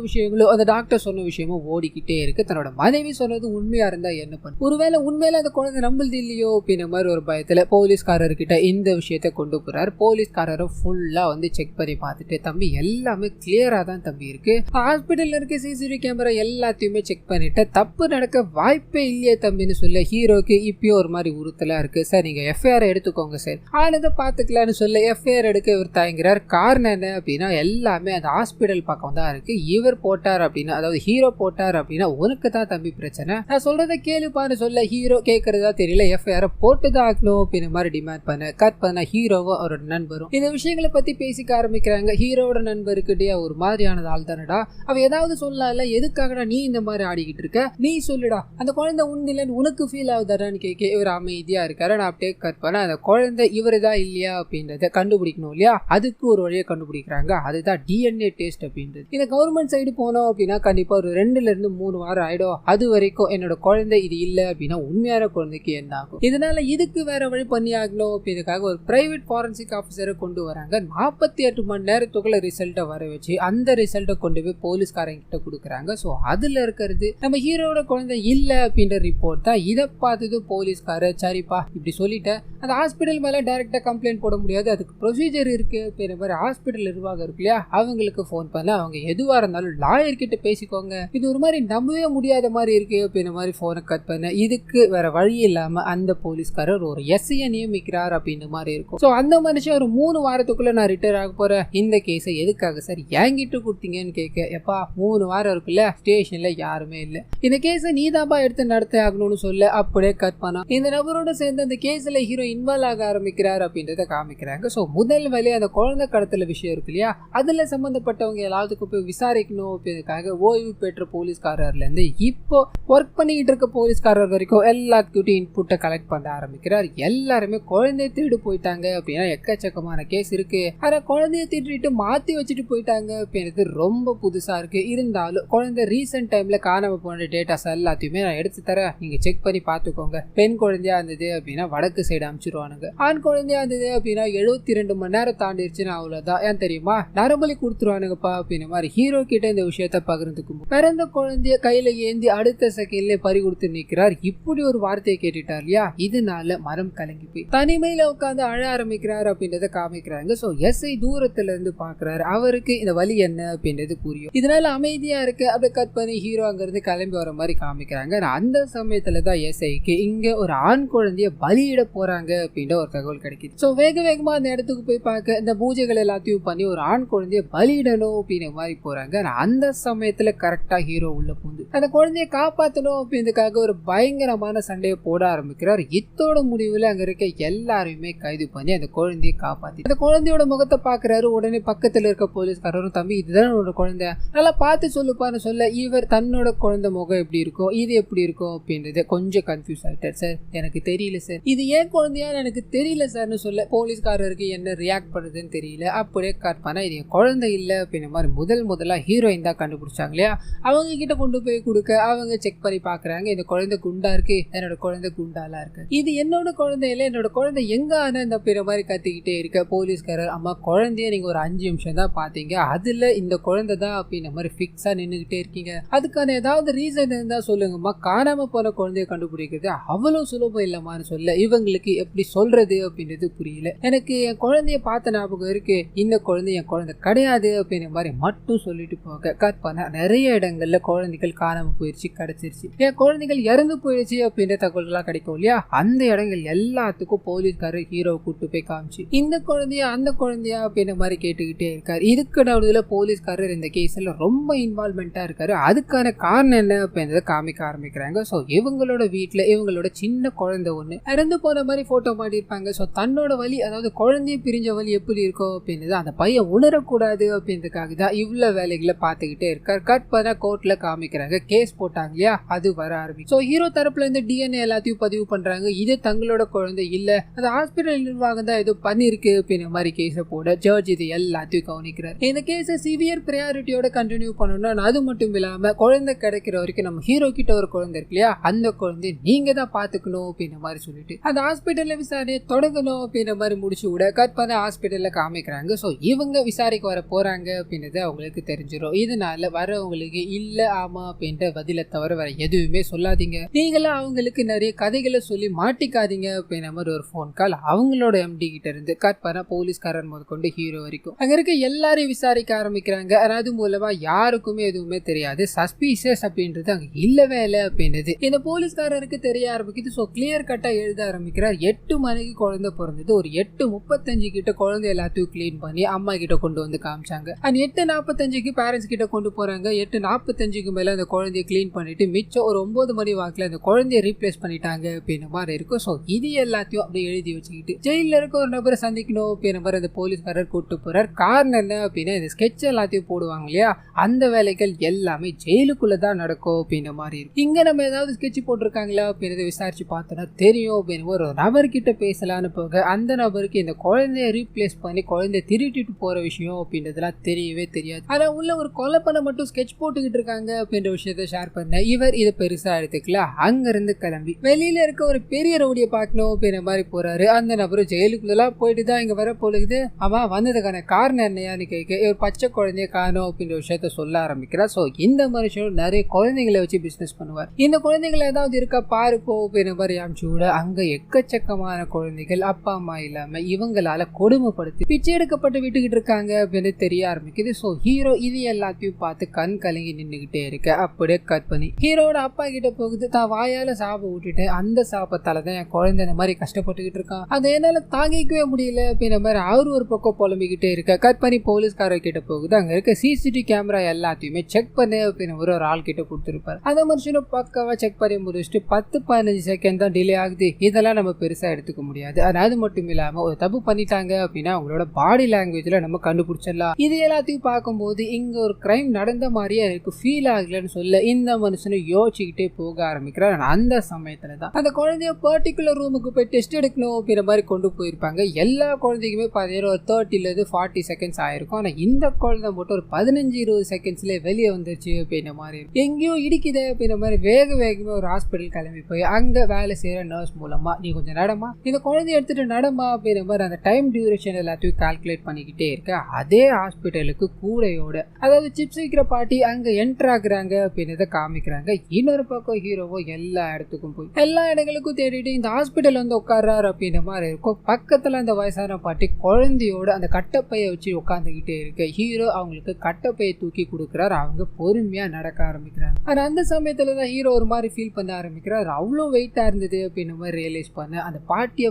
A: விஷயங்களும் அந்த டாக்டர் சொன்ன விஷயமும் ஓடிக்கிட்டே இருக்கு. தன்னோட மனைவி சொன்னது உண்மையா இருந்தா என்ன பண்ணு, ஒருவேளை உண்மையில அந்த குழந்தை நம்புது இல்லையோ அப்படின்ற மாதிரி ஒரு பயத்துல போலீஸ்காரர்கிட்ட இந்த விஷயத்த கொண்டு போறாரு. போலீஸ்காரரும் ஃபுல்லா வந்து செக் பண்ணி பார்த்துட்டு, தம்பி எல்லாமே கிளியரா தான் தம்பி இருக்கு, ஹாஸ்பிட்டல்ல இருக்க சிசிடிவி கேமரா எல்லாத்தையுமே செக் பண்ணிட்டு தப்பு நடக்க வாய்ப்பே இல்லையே தம்பின்னு சொல்ல ஹீரோக்கு இப்பயும் ஒரு மாதிரி உறுத்தலா இருக்கு. சார் நீங்க எஃப்ஐஆர் எடுத்துக்கோங்க சார், ஆனதை பாத்துக்கலான்னு சொல்ல எஃப்ஐஆர் எடுக்க இவர் தயங்குறார். காரணம் என்ன அப்படின்னா, எல்லாமே அந்த ஹாஸ்பிட்டல் பக்கம் தான் இருக்கு, இவர் போட்டார் அப்படின்னா, அதாவது ஹீரோ போட்டார் அப்படின்னா உனக்கு தான் தம்பி பிரச்சனை, நான் சொல்றதை கேளுப்பான்னு சொல்ல ஹீரோ கேட்கறதா தெரியல, எஃப்ஐஆர் போட்டுதான் ஆகணும் அப்படின்ற மாதிரி டிமாண்ட் பண்ண கட் பண்ண ஹீரோவும் அவரோட நண்பரும் இந்த விஷயங்களை பத்தி பேசிக்க ஆரம்பிக்கிறாங்க. ஹீரோட நண்பருக்கிட்டே ஒரு மாதிரியானது ஆள் தானடா, அவ ஏதாவது சொல்லல, எதுக்காகடா நீ இந்த மாதிரி ஆடிக்கிட்டு இருக்க, நீ சொல்லுடா, அந்த குழந்தை உண்டிலன்னு உனக்கு ஃபீல் ஆகுதாடான்னு கேட்க இவர் அமைதியா இருக்காரு. நான் அப்படியே கட் பண்ண அந்த குழந்தை இவருதான் இல்லையா அப்படின்றத கண்டுபிடிக்கணும் இல்லையா, அதுக்கு ஒரு வழியை கண்டுபிடிக்கிறாங்க, அதுதான் டிஎன்ஏ டெஸ்ட் அப்படின்றது. இந்த கவர்மெண்ட் சைடு போனோம் அப்படின்னா கண்டிப்பா ஒரு 2-3 வாரம் ஆயிடும், அது வரைக்கும் என்னோட குழந்தை இது இல்லை அப்படின்னா உண்மையான குழந்தைக்கு என்ன ஆகும், இதனால இதுக்கு வேற வழி பண்ணி ஆகணும் அப்படின்றதுக்காக ஒரு பிரைவேட் ஃபாரன்சிக் ஆஃபீஸரை கொண்டு வராங்க. 48 மணி நேரத்துக்குள்ள ரிசல்ட்டை வர வச்சு அந்த ரிசல்ட்டை கொண்டு போய் போலீஸ்காரங்க கிட்ட கொடுக்குறாங்க. ஸோ அதுல இருக்கிறது நம்ம ஹீரோட குழந்தை இல்லை அப்படின்ற ரிப்போர்ட் தான். இதை பார்த்தது போலீஸ்காரர், சரிப்பா இப்படி சொல்லிட்டேன், அந்த ஹாஸ்பிட்டல் மேல டைரக்டா கம்ப்ளைண்ட் போட முடியாது, அதுக்கு ப்ரொசீஜர் இருக்கு அப்படின்ற மாதிரி ஹாஸ்பிட்டல் நிர்வாகம் இருக்கு இல்லையா, அவங்களுக்கு ஃபோன் பண்ண அவங்க எதுவா இருந்தாலும் லாயர் கிட்ட பேசிக்கோங்க, இது ஒரு மாதிரி நம்பவே முடியாத மாதிரி இருக்கு அப்படின்ற மாதிரி போனை கட் பண்ண, இதுக்கு வேற வழி இல்லாம அந்த போலீஸ்காரர் ஒரு எஸ்ஐயை நியமிக்கிறார் அப்படின்ற மாதிரி இருக்கும். ஸோ அந்த மனுஷன் ஒரு 3 வாரத்துக்குள்ள நான் ரிட்டையர் ஆக போறேன், இந்த கேஸை எதுக்காக சார் என்கிட்ட கொடுத்தீங்கன்னு கேட்க, எப்பா 3 வாரம் இருக்குல்ல, ஸ்டேஷன்ல யாருமே இல்லை, இந்த கேஸை நீதாப்பா எடுத்து நடத்த ஆகணும்னு சொல்ல அப்படியே கட் பண்ணா இந்த நபரோட சேர்ந்து அந்த கேஸ்ல ஹீரோ இன்வால்வ் ஆக ஆரம்பிக்கிறார் அப்படின்றத காமிக்கிறாங்க. ஸோ முதல் வேலையை அந்த குழந்தை கடத்தல விஷயம் இருக்கு இல்லையா, அதுல சம்பந்தப்பட்டவங்க எல்லாத்துக்கும் போய் விசாரிக்கணும் அப்படின்றதுக்காக ஓய்வு பெற்ற போலீஸ்காரர்ல இருந்து இப்போ ஒர்க் பண்ணிட்டு இருக்க போலீஸ்காரர் வரைக்கும் எல்லாத்துக்கிட்டும் இன்புட்டை கலெக்ட் பண்ண ஆரம்பிக்கிறார். எல்லாருமே குழந்தைய திருடு போயிட்டாங்க அப்படின்னா எக்கச்சக்கமான கேஸ் இருக்கு, ஆனா குழந்தைய திருடிட்டு மாத்தி வச்சுட்டு போயிட்டாங்க அப்படின்றது ரொம்ப புதுசா இருக்கு. இருந்தாலும் குழந்தை ரீசெண்ட் டைம்ல காணாம போன டேட்டாஸ் எல்லாத்தையுமே நான் எடுத்து தரேன், நீங்க செக் பண்ணி பாத்துக்கோங்க. பெண் குழந்தையா இருந்தது அப்படின்னா வடக்கு சைடு அனுப்பிச்சிருவானுங்க, ஆண் குழந்தையா இருந்தது அப்படின்னா 72 மணி நேரம் தாண்டிடுச்சுன்னா அவ்வளவுதான், ஏன் தெரியுமா நரபலி கொடுத்துருவானுங்கப்பா அப்படின்ற மாதிரி ஹீரோ கிட்ட இந்த விஷயத்த பகிர்ந்துக்கும். பிறந்த குழந்தைய கையில ஏந்தி அடுத்த செகண்ட்ல பறி கொடுத்து நிற்கிறார். இப்படி ஒரு வார்த்தையை கேட்டுட்டார் இல்லையா, இதனால மரம் கலங்கி போய் தனிமையில உட்காந்து அழ ஆரம்பிக்கிறார் அப்படின்றத காமிக்கிறாங்க. சோ எஸ்ஐ தூரத்துல இருந்து பாக்குறாரு, அவருக்கு இந்த வலி என்ன அப்படின்றது புரியும். இதனால அமைதியா இருக்கு. அப்படியே கட் பண்ணி ஹீரோ அங்க இருந்து கிளம்பி வர மாதிரி காமிக்கிறாங்க. அந்த சமயத்துலதான் எஸ்ஐக்கு இங்க ஒரு ஆண் குழந்தைய பலியிட போறாங்க அப்படின்ற ஒரு தகவல் கிடைக்குது. சோ வேக வேகமா அந்த இடத்துக்கு போய் பார்க்க இந்த பூஜைகள் எல்லாத்தையும் பண்ணி ஒரு ஆண் குழந்தைய பலியிடணும் அப்படின்ற மாதிரி போறாங்க. அந்த சமயத்துல கரெக்டா ஹீரோ உள்ள பூந்து அந்த குழந்தைய காப்பாற்றணும் அப்படின்றதுக்காக ஒரு பயங்கரமான சண்டையை போட ஆரம்பிக்கிறார். இத்தோட முடிவுல அங்க இருக்க எல்லாரையுமே கைது பண்ணி அந்த குழந்தைய காப்பாத்தி அந்த குழந்தையோட முகத்தை பாக்குறாரு. உடனே பக்கத்துல இருக்க போலீஸ்காரரும், தம்பி இதுதான் உன்னோட குழந்தை, நல்லா பார்த்து சொல்லுப்பான்னு சொல்ல இவர் தன்னோட குழந்தை முகம் எப்படி இருக்கும், இது எப்படி இருக்கும் அப்படின்றது கொஞ்சம் கன்ஃபியூஸ் ஆயிட்டார். சார் எனக்கு தெரியல சார், இது ஏன் குழந்தையான்னு எனக்கு தெரியல சார்னு சொல்ல போலீஸ்காரருக்கு என்ன ரியாக்ட் பண்ணுறதுன்னு தெரியல. அப்படியே கட் பண்ணா இது என் குழந்தை இல்லை அப்படின்ற மாதிரி முதல்ல ஹீரோயின் தான் கண்டுபிடிச்சாங்க இல்லையா. அவங்க கிட்ட கொண்டு போய் கொடுக்க அவங்க செக் பண்ணி பாக்குறாங்க, இந்த குழந்தை குண்டா இருக்கு, என்னோட குழந்தை குண்டாலாம் இருக்கு, இது என்னோட குழந்தை இல்லை, என்னோட குழந்தை எங்க ஆன இந்த பிற மாதிரி கத்திக்கிட்டே இருக்க. போலீஸ்காரர் அம்மா குழந்தைய நீங்க ஒரு 5 நிமிஷம் தான் பாத்தீங்க, அதுல இந்த குழந்தை தான் அப்படின்ற மாதிரி பிக்ஸா நின்றுகிட்டே இருக்கீங்க, அதுக்கான ஏதாவது ரீசன் இருந்தா சொல்லுங்கம்மா, காணாம போன குழந்தைய கண்டுபிடிக்கிறது அவ்வளவு சுலபம் இல்லமான்னு சொல்ல இவங்களுக்கு எப்படி சொல்றது அப்படின்றது புரியல. எனக்கு என் குழந்தைய பார்த்த ஞாபகம் இருக்கு, இந்த குழந்தை என் குழந்தை கிடையாது அப்படின்ற மாதிரி மட்டும் சொல்லிட்டு போக கட் பண்ண நிறைய இடங்கள்ல குழந்தைகள் காணாம போயிடுச்சு, கிடைச்சிருச்சு, என் குழந்தைகள் இறந்து போயிடுச்சு அப்படின்ற தகவல்கள்லாம் கிடைக்கும் இல்லையா. அந்த இடங்கள் எல்லாத்துக்கும் போலீஸ்காரர் ஹீரோ கூட்டு போய் காமிச்சு இந்த குழந்தையா அந்த குழந்தையா அப்படின்ற மாதிரி கேட்டுக்கிட்டே இருக்காரு. இதுக்கு நடுவில் போலீஸ்காரர் இந்த கேஸ்ல ரொம்ப இன்வால்வ்மெண்டா இருக்காரு. அதுக்கான காரணம் என்ன அப்படின்றத காமிக்க ஆரம்பிக்கிறாங்க. ஸோ இவங்களோட வீட்டுல இவங்களோட சின்ன குழந்தை ஒண்ணு இறந்து போன மாதிரி போட்டோ மாட்டிருப்பாங்க. ஸோ தன்னோட வலி, அதாவது குழந்தைய பிரிஞ்ச வலி எப்படி இருக்கும் அப்படின்றது அந்த பையன் உணரக்கூடாது அப்படின்றதுக்காக தான் இவ்வளவு வேலைகளை பார்த்துக்கிட்டே இருக்காரு. கட் பண்ண கோர்ட்ல காமிக்கிறாங்க, கேஸ் போட்டாங்க இல்லையா, அது வர ஆரம்பிச்சு. ஸோ ஹீரோ தரப்புல இருந்து டிஎன்ஏ எல்லாத்தையும் பதிவு பண்றாங்க, இது தங்களோட குழந்தை இல்ல, அந்த ஹாஸ்பிட்டல் நிர்வாகம் தான் ஏதோ பண்ணிருக்கு அப்படின்ற மாதிரி கேஸை போட ஜட்ஜ் இது எல்லாத்தையும் கவனிக்கிறார். இந்த கேஸை சிவியர் பிரையாரிட்டியோட கண்டினியூ பண்ணணும். அது மட்டும் இல்லாம குழந்தை கிடைக்கிற வரைக்கும் நம்ம ஹீரோ கிட்ட ஒரு குழந்தை இருக்கு இல்லையா, அந்த குழந்தை நீங்க தான் பாத்துக்கணும் அப்படின்ற மாதிரி சொல்லிட்டு அந்த ஹாஸ்பிட்டல்ல விசாரணையை தொடங்கணும் அப்படின்ற மாதிரி முடிச்சு விட கட் பண்ண ஹாஸ்பிட்டல்ல காமிக்கிறாங்க. ஸோ இவங்க விசாரிக்க வர போறாங்க அப்படின்றது அவங்களுக்கு தெரிஞ்சிடும். இதனால வரவங்களுக்கு இல்ல ஆமா அப்படின்ற பதில தவிர வேற எதுவுமே சொல்லாதீங்க, நீங்களும் அவங்களுக்கு நிறைய கதைகளை சொல்லி மாட்டிக்காதீங்க அப்படின்ற மாதிரி ஒரு போன் கால் அவங்களோட எம்டி கிட்ட இருந்து கட் பண்ண போலீஸ்காரர் முதற்கொண்டு ஹீரோ வரைக்கும் அங்க இருக்க எல்லாரையும் விசாரிக்க ஆரம்பிக்கிறாங்க. அது மூலமா யாருக்குமே எதுவுமே தெரியாது, சஸ்பீஷியஸ் அப்படின்றது அங்க இல்லவே இல்லை அப்படின்றது இந்த போலீஸ்காரருக்கு தெரிய ஆரம்பிக்குது. ஸோ கிளியர் கட்டா எழுத ஆரம்பிக்கிறார். 8 மணிக்கு குழந்தை பிறந்தது, ஒரு 8:35 கிட்ட குழந்தை எல்லாத்தையும் கிளீன் பண்ணி அம்மா கிட்ட கொண்டு வந்து காமிச்சாங்க. அண்ட் 8:45 பேரண்ட்ஸ் கிட்ட கொண்டு போறாங்க. 8:45 மேல அந்த குழந்தைய கிளீன் பண்ணிட்டு மிச்சம் ஒரு 9 மணி வாக்குல அந்த குழந்தைய ரீப்ளேஸ் பண்ணிட்டாங்க அப்படின்ற மாதிரி இருக்கும். ஸோ இது எல்லாத்தையும் அப்படியே எழுதி வச்சுக்கிட்டு ஜெயில இருக்க ஒரு நபரை சந்திக்கணும் அப்படின்ற மாதிரி அந்த போலீஸ்காரர் கூட்டு போறார். காரணம் என்ன அப்படின்னா இந்த ஸ்கெட்ச் எல்லாத்தையும் போடுவாங்க இல்லையா, அந்த வேலைகள் எல்லாமே ஜெயிலுக்குள்ளதான் நடக்கும் அப்படின்ற மாதிரி இருக்கு. இங்க நம்ம ஏதாவது ஸ்கெட்ச் போட்டிருக்காங்களா அப்படின்றத விசாரிச்சு பார்த்தோம்னா தெரியும் அப்படின்னு ஒரு நபர்கிட்ட பேசலான்னு போக அந்த நபருக்கு இந்த குழந்தைய ரீப்ளேஸ் பண்ணி குழந்தைய திருட்டிட்டு போற விஷயம் அப்படின்றதுலாம் தெரியவே தெரியாது. ஆனா உள்ள ஒரு கொலை பண்ண மட்டும் ஸ்கெட்ச் போட்டுக்கிட்டு இருக்காங்க அப்படின்ற விஷயத்த ஷேர் பண்ண இவர் இதை பெருசா எடுத்துக்கல. அங்க இருந்து கிளம்பி வெளியில இருக்க ஒரு பெரிய ரவுடியை பார்க்கணும் அப்படின்ற மாதிரி போறாரு. அந்த நபரும் ஜெயிலுக்குள்ளலாம் போயிட்டு தான் இங்க வர போகுது, அவன் வந்ததுக்கான காரணம் என்னையான்னு கேட்க இவர் பச்சை குழந்தைய காணும் அப்படின்ற விஷயத்த சொல்ல ஆரம்பிக்கிறார். ஸோ இந்த மனுஷனும் நிறைய குழந்தைங்களை வச்சு பிசினஸ் பண்ணுவார். இந்த குழந்தைகள் ஏதாவது இருக்கா பாரு போ அப்படின்ற மாதிரி அனுப்பிச்சு விட அங்க எக்கச்சக்கமான குழந்தைகள் அப்பா அம்மா இல்லாம இவங்களால கொடுமைப்படுத்தி பிச்சை எடுக்கப்பட்டு விட்டுக்கிட்டு இருக்காங்க அப்படின்னு தெரிய ஆரம்பிக்குது. ஸோ ஹீரோ இது எல்லாத்தையும் பார்த்து கண் கலங்கி நின்றுகிட்டே இருக்க அப்படியே கட் பண்ணி ஹீரோட அப்பா கிட்ட போகுது, தான் வாயால சாப்ப விட்டுட்டு அந்த சாப்பத்தால தான் என் குழந்தை இந்த மாதிரி கஷ்டப்பட்டுக்கிட்டு இருக்கான், அதை என்னால தாங்கிக்கவே முடியல அப்படின்ற மாதிரி அவர் ஒரு பக்கம் புலம்பிக்கிட்டே இருக்க கட் பண்ணி போலீஸ்காரர் கிட்ட போகுது. அங்க இருக்க சிசிடிவி கேமரா எல்லாத்தையுமே செக் பண்ணு அப்படின்னு ஒரு ஆள் கிட்ட கொடுத்துருப்பாரு. அந்த மனுஷனும் பக்காவா செக் பண்ணி முடிச்சுட்டு 10-15 செகண்ட் தான் டிலே ஆகுது, இதெல்லாம் நம்ம பெருசா எடுத்துக்க முடியாது, அது மட்டும் இல்லாம ஒரு தப்பு பண்ணிட்டாங்க அப்படின்னா அவங்களோட பாடி லாங்குவேஜ்ல நம்ம கண்டுபிடிச்சிடலாம், இது எல்லாத்தையும் பார்க்கும்போது இங்க ஒரு கிரைம் நடந்த மாதிரியே எனக்கு ஃபீல் ஆகலன்னு சொல்ல இந்த மனுஷனை யோசிச்சுக்கிட்டே போக ஆரம்பிக்கிறார். அந்த சமயத்துல தான் அந்த குழந்தைய பர்டிகுலர் ரூமுக்கு போய் டெஸ்ட் எடுக்கணும் அப்படின்ற மாதிரி கொண்டு போயிருப்பாங்க. எல்லா குழந்தைக்குமே பார்த்தீங்கன்னா ஒரு 30-40 செகண்ட்ஸ் ஆயிருக்கும். ஆனா இந்த குழந்தை மட்டும் ஒரு 15-20 செகண்ட்ஸ்ல வெளியே வந்துருச்சு அப்படின்ற மாதிரி எங்கேயோ இடிக்குது அப்படின்ற மாதிரி வேகமா ஒரு ஹாஸ்பிட்டல் கிளம்பி போய் அங்க வேலை செய்யற நர்ஸ் மூலமா நீ கொஞ்சம் நடமா, இந்த குழந்தைய எடுத்துட்டு நடமா அப்படின்ற மாதிரி அந்த டைம் டியூரேஷன் எல்லாத்தையும் கால்குலேட் பண்ணிக்கிட்டே இருக்க அதே ஹாஸ்பிட்டலுக்கு கூடையோட அதாவது சிப்ஸ் விற்கிற பாட்டி அங்க என்டர் ஆகுறாங்க அப்படின்றத காமிக்கிறாங்க. இன்னொரு பக்கம் ஹீரோவோ எல்லா இடத்துக்கும் போய் எல்லா இடங்களுக்கும் தேடிட்டு இந்த ஹாஸ்பிட்டல் வந்து உட்கார்றாரு அப்படின்ற மாதிரி இருக்கும். பக்கத்துல அந்த வயசான பாட்டி குழந்தையோட அந்த கட்டப்பையை வச்சு உட்காந்துக்கிட்டே இருக்க ஹீரோ அவங்களுக்கு கட்டப்பையை தூக்கி கொடுக்குறாரு. அவங்க பொறுமையா நடக்க ஆரம்பிக்கிறாங்க. ஆனா அந்த சமயத்துலதான் ஹீரோ ஒரு மாதிரி ஃபீல் பண்ண ஆரம்பிக்கிறார். அவ்வளோ வெயிட்டா இருந்தது அப்படின்ற மாதிரி ரியலைஸ் பண்ண அந்த பாட்டியை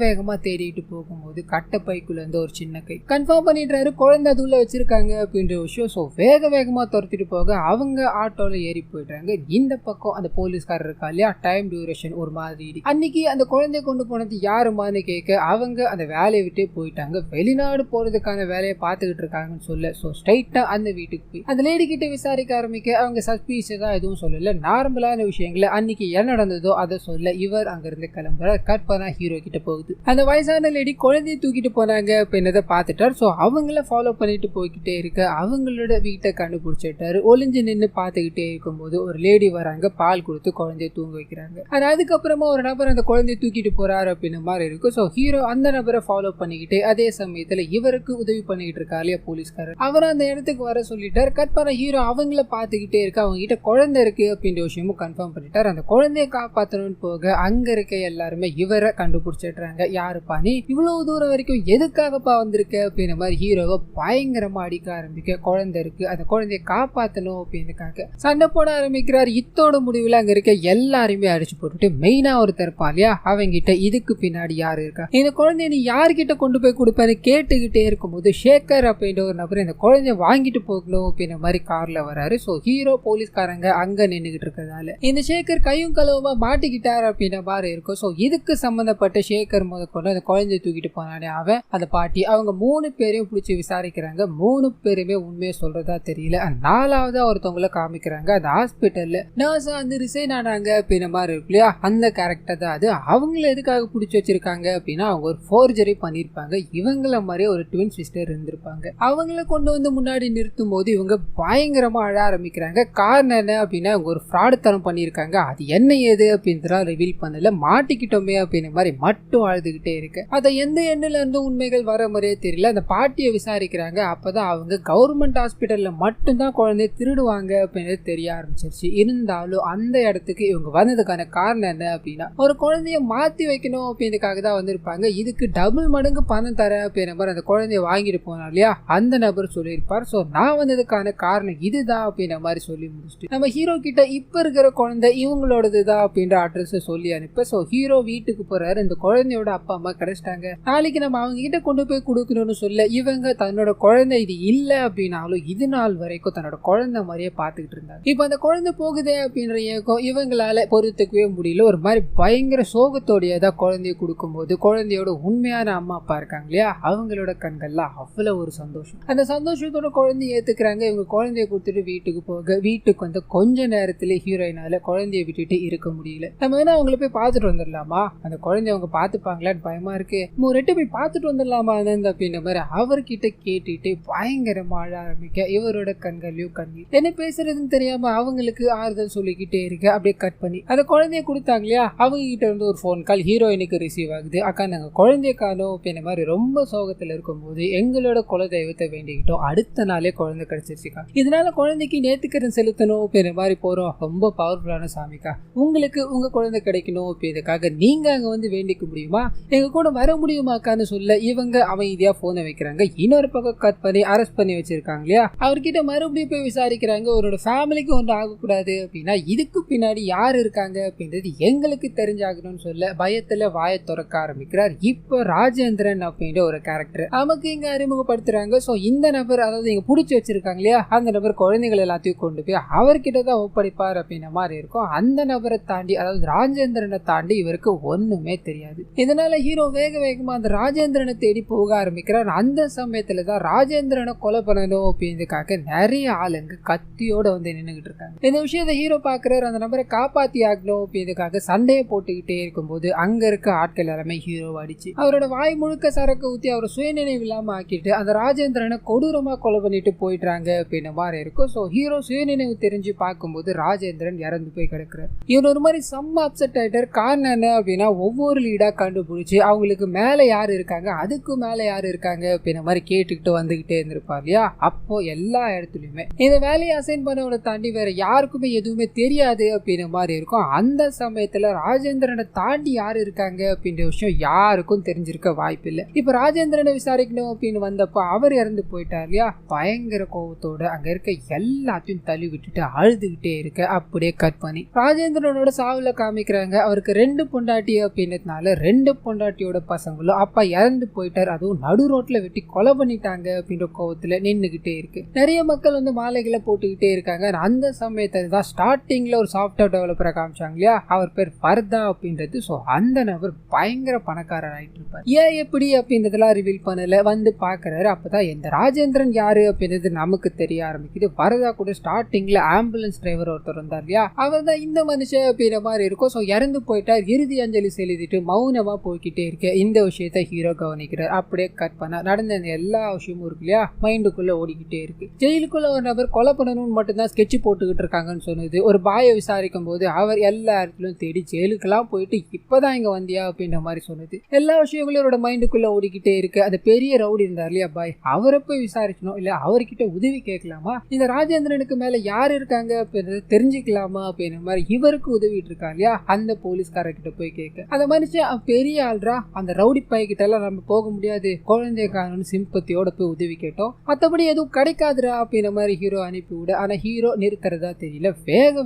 A: வேகமா தேடிட்டு போகும்போது கட்டப்பைக்குள்ள இருந்து ஒரு சின்ன கை கன்ஃபார்ம் பண்ணிடுறாரு குழந்தை அதுள்ள வச்சிருக்காங்க அப்படின்ற விஷயம். ஸோ வேகமா துரத்திட்டு போக அவங்க ஆட்டோல ஏறி போயிடுறாங்க. இந்த பக்கம் அந்த போலீஸ்காரர் இருக்கா இல்லையா, டைம் டியூரேஷன் ஒரு மாதிரி அன்னைக்கு அந்த குழந்தைய கொண்டு போனது யாருமான்னு கேட்க அவங்க அந்த வேலையை விட்டே போயிட்டாங்க, வெளிநாடு போறதுக்கான வேலையை பார்த்துக்கிட்டு இருக்காங்கன்னு சொல்ல ஸோ ஸ்ட்ரைட்டா அந்த வீட்டுக்கு போய் அந்த லேடி கிட்ட விசாரி விசாரிக்க ஆரம்பிக்க அவங்க சஸ்பீஷியஸா எதுவும் சொல்லல, நார்மலான விஷயங்களை அன்னைக்கு என்ன நடந்ததோ அதை சொல்ல இவர் அங்கிருந்து கிளம்புறார். கட் பண்ணா ஹீரோ கிட்ட போகுது. அந்த வயசான லேடி குழந்தைய தூக்கிட்டு போனாங்க அப்படின்றத பார்த்துட்டார். ஸோ அவங்கள ஃபாலோ பண்ணிட்டு போய்கிட்டே இருக்க அவங்களோட வீட்டை கண்டுபிடிச்சிட்டாரு. ஒளிஞ்சு நின்று பார்த்துக்கிட்டே இருக்கும்போது ஒரு லேடி வராங்க, பால் கொடுத்து குழந்தைய தூங்க வைக்கிறாங்க. ஆனா அதுக்கப்புறமா ஒரு நபர் அந்த குழந்தைய தூக்கிட்டு போறாரு அப்படின்னு மாதிரி இருக்கும். ஸோ ஹீரோ அந்த நபரை ஃபாலோ பண்ணிக்கிட்டு அதே சமயத்துல இவருக்கு உதவி பண்ணிக்கிட்டு இருக்காரு இல்லையா போலீஸ்காரர், அவர் அந்த இடத்துக்கு வர சொல்லிட்டார். கட் பண்ண ஹீரோ அவங்கள பார்த்துக்கிட்டே இருக்க அவங்க கிட்ட குழந்தை இருக்கு அப்படின்ற விஷயமும் கன்ஃபார்ம் பண்ணிட்டார். அந்த குழந்தைய காப்பாற்றணும்னு போக அங்க இருக்க எல்லாருமே இவரை கண்டுபிடிச்சிடுறாங்க. யாருப்பா நீ, இவ்வளவு தூரம் வரைக்கும் எதுக்காகப்பா வந்திருக்க அப்படின்ற மாதிரி ஹீரோவை பயங்கரமா அடிக்க ஆரம்பிக்க, குழந்தை இருக்கு அந்த குழந்தைய காப்பாற்றணும் அப்படின்றதுக்காக சண்டை போட ஆரம்பிக்கிறார். இத்தோட முடிவுல அங்க இருக்க எல்லாருமே அடிச்சு போட்டுட்டு மெயினா ஒருத்தர் இருப்பா இல்லையா, அவங்கிட்ட இதுக்கு பின்னாடி யாரு இருக்கா, இந்த குழந்தைய நீ யாருக்கிட்ட கொண்டு போய் கொடுப்பேன்னு கேட்டுக்கிட்டே இருக்கும்போது ஷேகர் அப்படின்ற ஒரு நபர் இந்த குழந்தைய வாங்கிட்டு போகணும் அப்படின்ற மாதிரி கார்ல வராரு. ஸோ ஹீரோ போலீஸ்காரங்க அங்க நின்றுகிட்டு இருக்கிறதால இந்த ஷேகர் கையும் களவுமா மாட்டிக்கிட்டார் அப்படின்ற மாதிரி இருக்கும். ஸோ இதுக்கு சம்பந்தப்பட்ட ஷேகர் முதற்கொண்டு அந்த குழந்தைய தூக்கிட்டு போனானே அவன், அந்த பாட்டி, அவங்க 3 பேரையும் பிடிச்சி விசாரிக்கிறாங்க. 3 பேருமே உண்மையை சொல்றதா தெரியல. 4ஆவதா ஒருத்தவங்களை காமிக்கிறாங்க. அந்த ஹாஸ்பிட்டல்ல நர்ஸா வந்து ரிசைன் ஆனாங்க அப்படின்ற மாதிரி இருக்கு இல்லையா, அந்த கேரக்டர் தான் அது. அவங்கள எதுக்காக பிடிச்சி வச்சிருக்காங்க அப்படின்னா அவங்க ஒரு ஃபோர்ஜரி பண்ணிருப்பாங்க. இவங்கள மாதிரி ஒரு ட்வின் சிஸ்டர் இருந்திருப்பாங்க. அவங்கள கொண்டு வந்து முன்னாடி நிறுத்தும் போது இவங்க பயங்கரமா அழ ஆரம்பிக்கிறாங்க. காரணம் என்ன அப்படின்னா அவங்க ஒரு ஃப்ராடு தரம் பண்ணியிருக்காங்க. அது என்ன ஏது அப்படின்றத ரிவீல் பண்ணல, மாட்டிக்கிட்டோமே அப்படின்ற மாதிரி மட்டும் அழுதுகிட்டே இருக்கு. அதை எந்த எண்ணில இருந்து உண்மைகள் வர மாதிரியே தெரியல. அந்த பாட்டியை விசாரிக்கிறாங்க. அப்பதான் அவங்க கவர்மெண்ட் ஹாஸ்பிட்டல்ல மட்டும்தான் குழந்தைய திருடுவாங்க அப்படின்றது தெரிய ஆரம்பிச்சிருச்சு. இருந்தாலும் அந்த இடத்துக்கு இவங்க வந்ததுக்கான காரணம் என்ன அப்படின்னா ஒரு குழந்தைய மாத்தி வைக்கணும் அப்படின்றதுக்காக தான் வந்திருப்பாங்க. இதுக்கு டபுள் மடங்கு பணம் தர அப்படின்ற மாதிரி அந்த குழந்தைய வாங்கிட்டு போனா இல்லையா அந்த நபர் சொல்லியிருப்பார். ஸோ நான் வந்ததுக்கான காரணம் இதுதான் அப்படின்ற மாதிரி சொல்லி முடிச்சுட்டு நம்ம ஹீரோ கிட்ட இப்ப இருக்கிற குழந்தை இவங்களோடதுதான் அப்படின்ற அட்ரஸ் சொல்லி அனுப்ப ஸோ ஹீரோ வீட்டுக்கு போறாரு. இந்த குழந்தையோட அப்பா அம்மா கிடைச்சிட்டாங்க, நாளைக்கு நம்ம அவங்க கிட்ட கொண்டு போய் கொடுக்கணும்னு சொல்ல இவங்க தன்னோட குழந்தை இது இல்ல அப்படின்னாலும் இது நாள் வரைக்கும் தன்னோட குழந்தை மாதிரியே பார்த்துக்கிட்டு இருந்தாங்க. இப்ப அந்த குழந்தை போகுதே அப்படின்ற ஏக்கம் இவங்களால பொறுத்துக்கவே முடியல. ஒரு மாதிரி பயங்கர சோகத்தோடையதான் குழந்தைய கொடுக்கும்போது குழந்தையோட உண்மையான அம்மா அப்பா இருக்காங்க இல்லையா அவங்களோட கண்கள்ல அவ்வளவு ஒரு சந்தோஷம். அந்த சந்தோஷத்தோட குழந்தைய ஏத்துக்கிறாங்க. இவங்க குழந்தைய கொடுத்துட்டு வீட்டுக்கு போக வீட்டுக்கு வந்து கொஞ்ச நேரத்துல ஹீரோயினால குழந்தைய விட்டுட்டு இருக்க முடியல. நம்ம வேணா அவங்கள போய் பார்த்துட்டு வந்துடலாமா, அந்த குழந்தைய அவங்க பார்த்துப்பாங்களான்னு பயமா இருக்கு, ரெட்டு போய் பார்த்துட்டு வந்துடலாமா அப்படின்ற மாதிரி அவர்கிட்ட கேட்டுட்டு பயங்கரமா அழ ஆரம்பிக்க இவரோட கண்கள்லயும் கண்ணீர். என்ன பேசுறதுன்னு தெரியாம அவங்களுக்கு ஆறுதல் சொல்லிக்கிட்டே இருக்க. அப்படியே கட் பண்ணி அந்த குழந்தைய கொடுத்தாங்க இல்லையா அவங்க கிட்ட இருந்து ஒரு போன் கால் ஹீரோயினுக்கு ரிசீவ் ஆகுது. அக்கா நாங்க குழந்தைய காணோம் அப்படின்ற மாதிரி ரொம்ப சோகத்துல இருக்கும்போது எங்களோட குலதெய்வத்தை வேண்டிக்கிட்டோம், அடுத்த நாளே குழந்தை கிடைச்சிருச்சுக்கா, இதனால குழந்தைக்கு நேர்த்திக்கடன் செலுத்தணும் அப்படின்ற மாதிரி போறோம், ரொம்ப பவர்ஃபுல்லான சாமிக்கா, உங்களுக்கு உங்க குழந்தை கிடைக்கணும் அப்படின்றதுக்காக நீங்க அங்க வந்து வேண்டிக்க முடியுமா, எங்க கூட வர முடியுமாக்கான்னு சொல்ல இவங்க அமைதியா போனை வைக்கிறாங்க. இன்னொரு பக்கம் கட் பண்ணி அரெஸ்ட் பண்ணி வச்சிருக்காங்க இல்லையா அவர்கிட்ட மறுபடியும் போய் விசாரிக்கிறாங்க. அவரோட ஃபேமிலிக்கு ஒன்றும் ஆகக்கூடாது அப்படின்னா இதுக்கு பின்னாடி யார் இருக்காங்க அப்படின்றது எங்களுக்கு தெரிஞ்சாகணும்னு சொல்ல பயத்துல வாயை திறக்க ஆரம்பிக்கிறார். இப்போ ராஜேந்திரன் அப்படின்ற ஒரு கேரக்டர் நமக்கு இங்க அறிமுகப்படுத்துறாங்க. ஸோ இந்த நபர் அதாவது இங்க பிடிச்சி வச்சிருக்காங்க இல்லையா அந்த நபர் குழந்தைகள் எல்லாத்தையும் கொண்டு போய் அவர்கிட்ட தான் ஒப்படைப்பார் அப்படின்ற மாதிரி இருக்கும். அந்த நபரை தாண்டி அதாவது ராஜேந்திரனை தாண்டி இவருக்கு ஒண்ணுமே தெரியாது. இதனால ஹீரோ வேக வேகமா அந்த ராஜேந்திரனை தேடி போக ஆரம்பிக்கிறார். அந்த சமயத்துல தான் ராஜேந்திரனை கொலை பண்ணணும் அப்படின்றதுக்காக நிறைய ஆளுங்க கத்தியோட வந்து நின்றுகிட்டு இருக்காங்க. இந்த விஷயத்தை ஹீரோ பாக்குறாரு. அந்த நபரை காப்பாத்தி ஆகணும் அப்படின்றதுக்காக சண்டையை போட்டுக்கிட்டே இருக்கும்போது அங்க இருக்க ஆட்கள் எல்லாமே ஹீரோ அடிச்சு அவரோட வாய் முழுக்க சரக்கு ஊத்தி அவரை சுயநினைவு இல்லாம ஆக்கிட்டு அந்த ராஜேந்திரனை கொடூரமா கொலை பண்ணிட்டு போயிட்டாங்க அப்படின்ற மாதிரி இருக்கும். ஸோ ஹீரோ சுயநினைவு தெரிஞ்சு பார்க்கும்போது ராஜேந்திரன் இறந்து போய் கிடக்குறாரு. இவர் ஒரு மாதிரி செம்ம அப்செட் ஆயிட்டார். காரணம் என்ன அப்படின்னா ஒவ்வொரு லீடா கண்டுபிடிச்சு அவங்களுக்கு மேல யாரு இருக்காங்க அதுக்கு மேல யாரு இருக்காங்க அப்படின்ற மாதிரி கேட்டுக்கிட்டு வந்துகிட்டே இருந்திருப்பார் இல்லையா. அப்போ எல்லா இடத்துலயுமே இந்த வேலையை அசைன் பண்ணவனை தாண்டி வேற யாருக்குமே எதுவுமே தெரியாது அப்படின்ற மாதிரி இருக்கும். அந்த சமயத்துல ராஜேந்திரனை தாண்டி யாரு இருக்காங்க அப்படின்ற விஷயம் யாருக்கும் தெரிஞ்சிருக்க வாய்ப்பு இல்லை. இப்ப ராஜேந்திரனை விசாரிக்கணும் அப்படின்னு வந்தப்போ அவர் இறந்து போயிட்டார் இல்லையா. பயங்கர கோபத்தோட அங்க இருக்க எல்லாத்தையும் தள்ளி விட்டுட்டு அழுதுகிட்டே இருக்க. அப்படியே கட் பண்ணி ராஜேந்திரனோட சாவுல காமிக்கிறாங்க. அவருக்கு 2 பொண்டாட்டி அப்படின்றதுனால 2 பொண்டாட்டியோட பசங்களும் அப்பா இறந்து போயிட்டார், அதுவும் நடு ரோட்ல வெட்டி கொலை பண்ணிட்டாங்க அப்படின்ற கோபத்துல நின்னுகிட்டே இருக்கு. நிறைய மக்கள் வந்து மாலைகளை போட்டுக்கிட்டே இருக்காங்க. அந்த சமயத்துல தான் ஸ்டார்டிங்ல ஒரு சாஃப்ட்வேர் டெவலப்பரை காமிச்சாங்க இல்லையா அவர் பேர் ஃபர்தா அப்படின்றது. ஸோ அந்த நபர் பயங்கர பணக்காரர் ஆயிட்டு இருப்பார். ஏன் எப்படி அப்படின்றதெல்லாம் ரிவீல் பண்ணல. வந்து பாக்குறாரு. அப்பதான் இந்த ராஜேந்திரன் யாரு அப்படின்றது நமக்கு தெரிய ஆரம்பிக்குது. வரதா கூட ஸ்டார்டிங்ல ஆம்புலன்ஸ் டிரைவர் ஒருத்தர் வந்தார் இல்லையா, அவர் தான் இந்த மனுஷன் அப்படின்ற மாதிரி இருக்கும். ஸோ இறந்து போயிட்டார், இறுதி அஞ்சலி செலுத்திட்டு மௌனமா போய்கிட்டே இருக்க இந்த விஷயத்த ஹீரோ கவனிக்கிறார். அப்படியே கட் பண்ண நடந்த எல்லா விஷயமும் இருக்கு இல்லையா, மைண்டுக்குள்ள ஓடிக்கிட்டே இருக்கு. ஜெயிலுக்குள்ள ஒரு நபர் கொலை பண்ணணும்னு மட்டும்தான் ஸ்கெட்ச் போட்டுக்கிட்டு இருக்காங்கன்னு சொன்னது. ஒரு பாயை விசாரிக்கும் போது அவர் எல்லா இடத்துலயும் தேடி ஜெயிலுக்கெல்லாம் போயிட்டு இப்பதான் இங்க வந்தியா அப்படின்ற மாதிரி சொன்னது. எல்லா விஷயங்களும் அவரோட மைண்டுக்குள்ள ஓடிக்கிட்டே இருக்கு. அந்த பெரிய ரவுடி இருந்தார் இல்லையா பாய், அவரை போய் விசாரிக்கணும், இல்ல அவர்கிட்ட உதவி கேட்கலாமா, இந்த ராஜேந்திரனுக்கு மேல யார் இருக்காங்க அப்படின்றத தெரிஞ்சுக்கலாமா அப்படின்ற மாதிரி இவருக்கு உதவிட்டு இருக்கா இல்லையா, அந்த போலீஸ்காரர்கிட்ட போய் கேட்க அந்த மனுஷன் பெரிய ஆள்ரா, அந்த ரவுடி பைக்கிட்ட எல்லாம் நம்ம போக முடியாது, குழந்தைய காணணும் சிம்பத்தியோட போய் உதவி கேட்டோம், மற்றபடி எதுவும் கிடைக்காதுரா அப்படின்ற மாதிரி ஹீரோ அனுப்பி விட. ஆனா ஹீரோ நிறுத்துறதா தெரியல,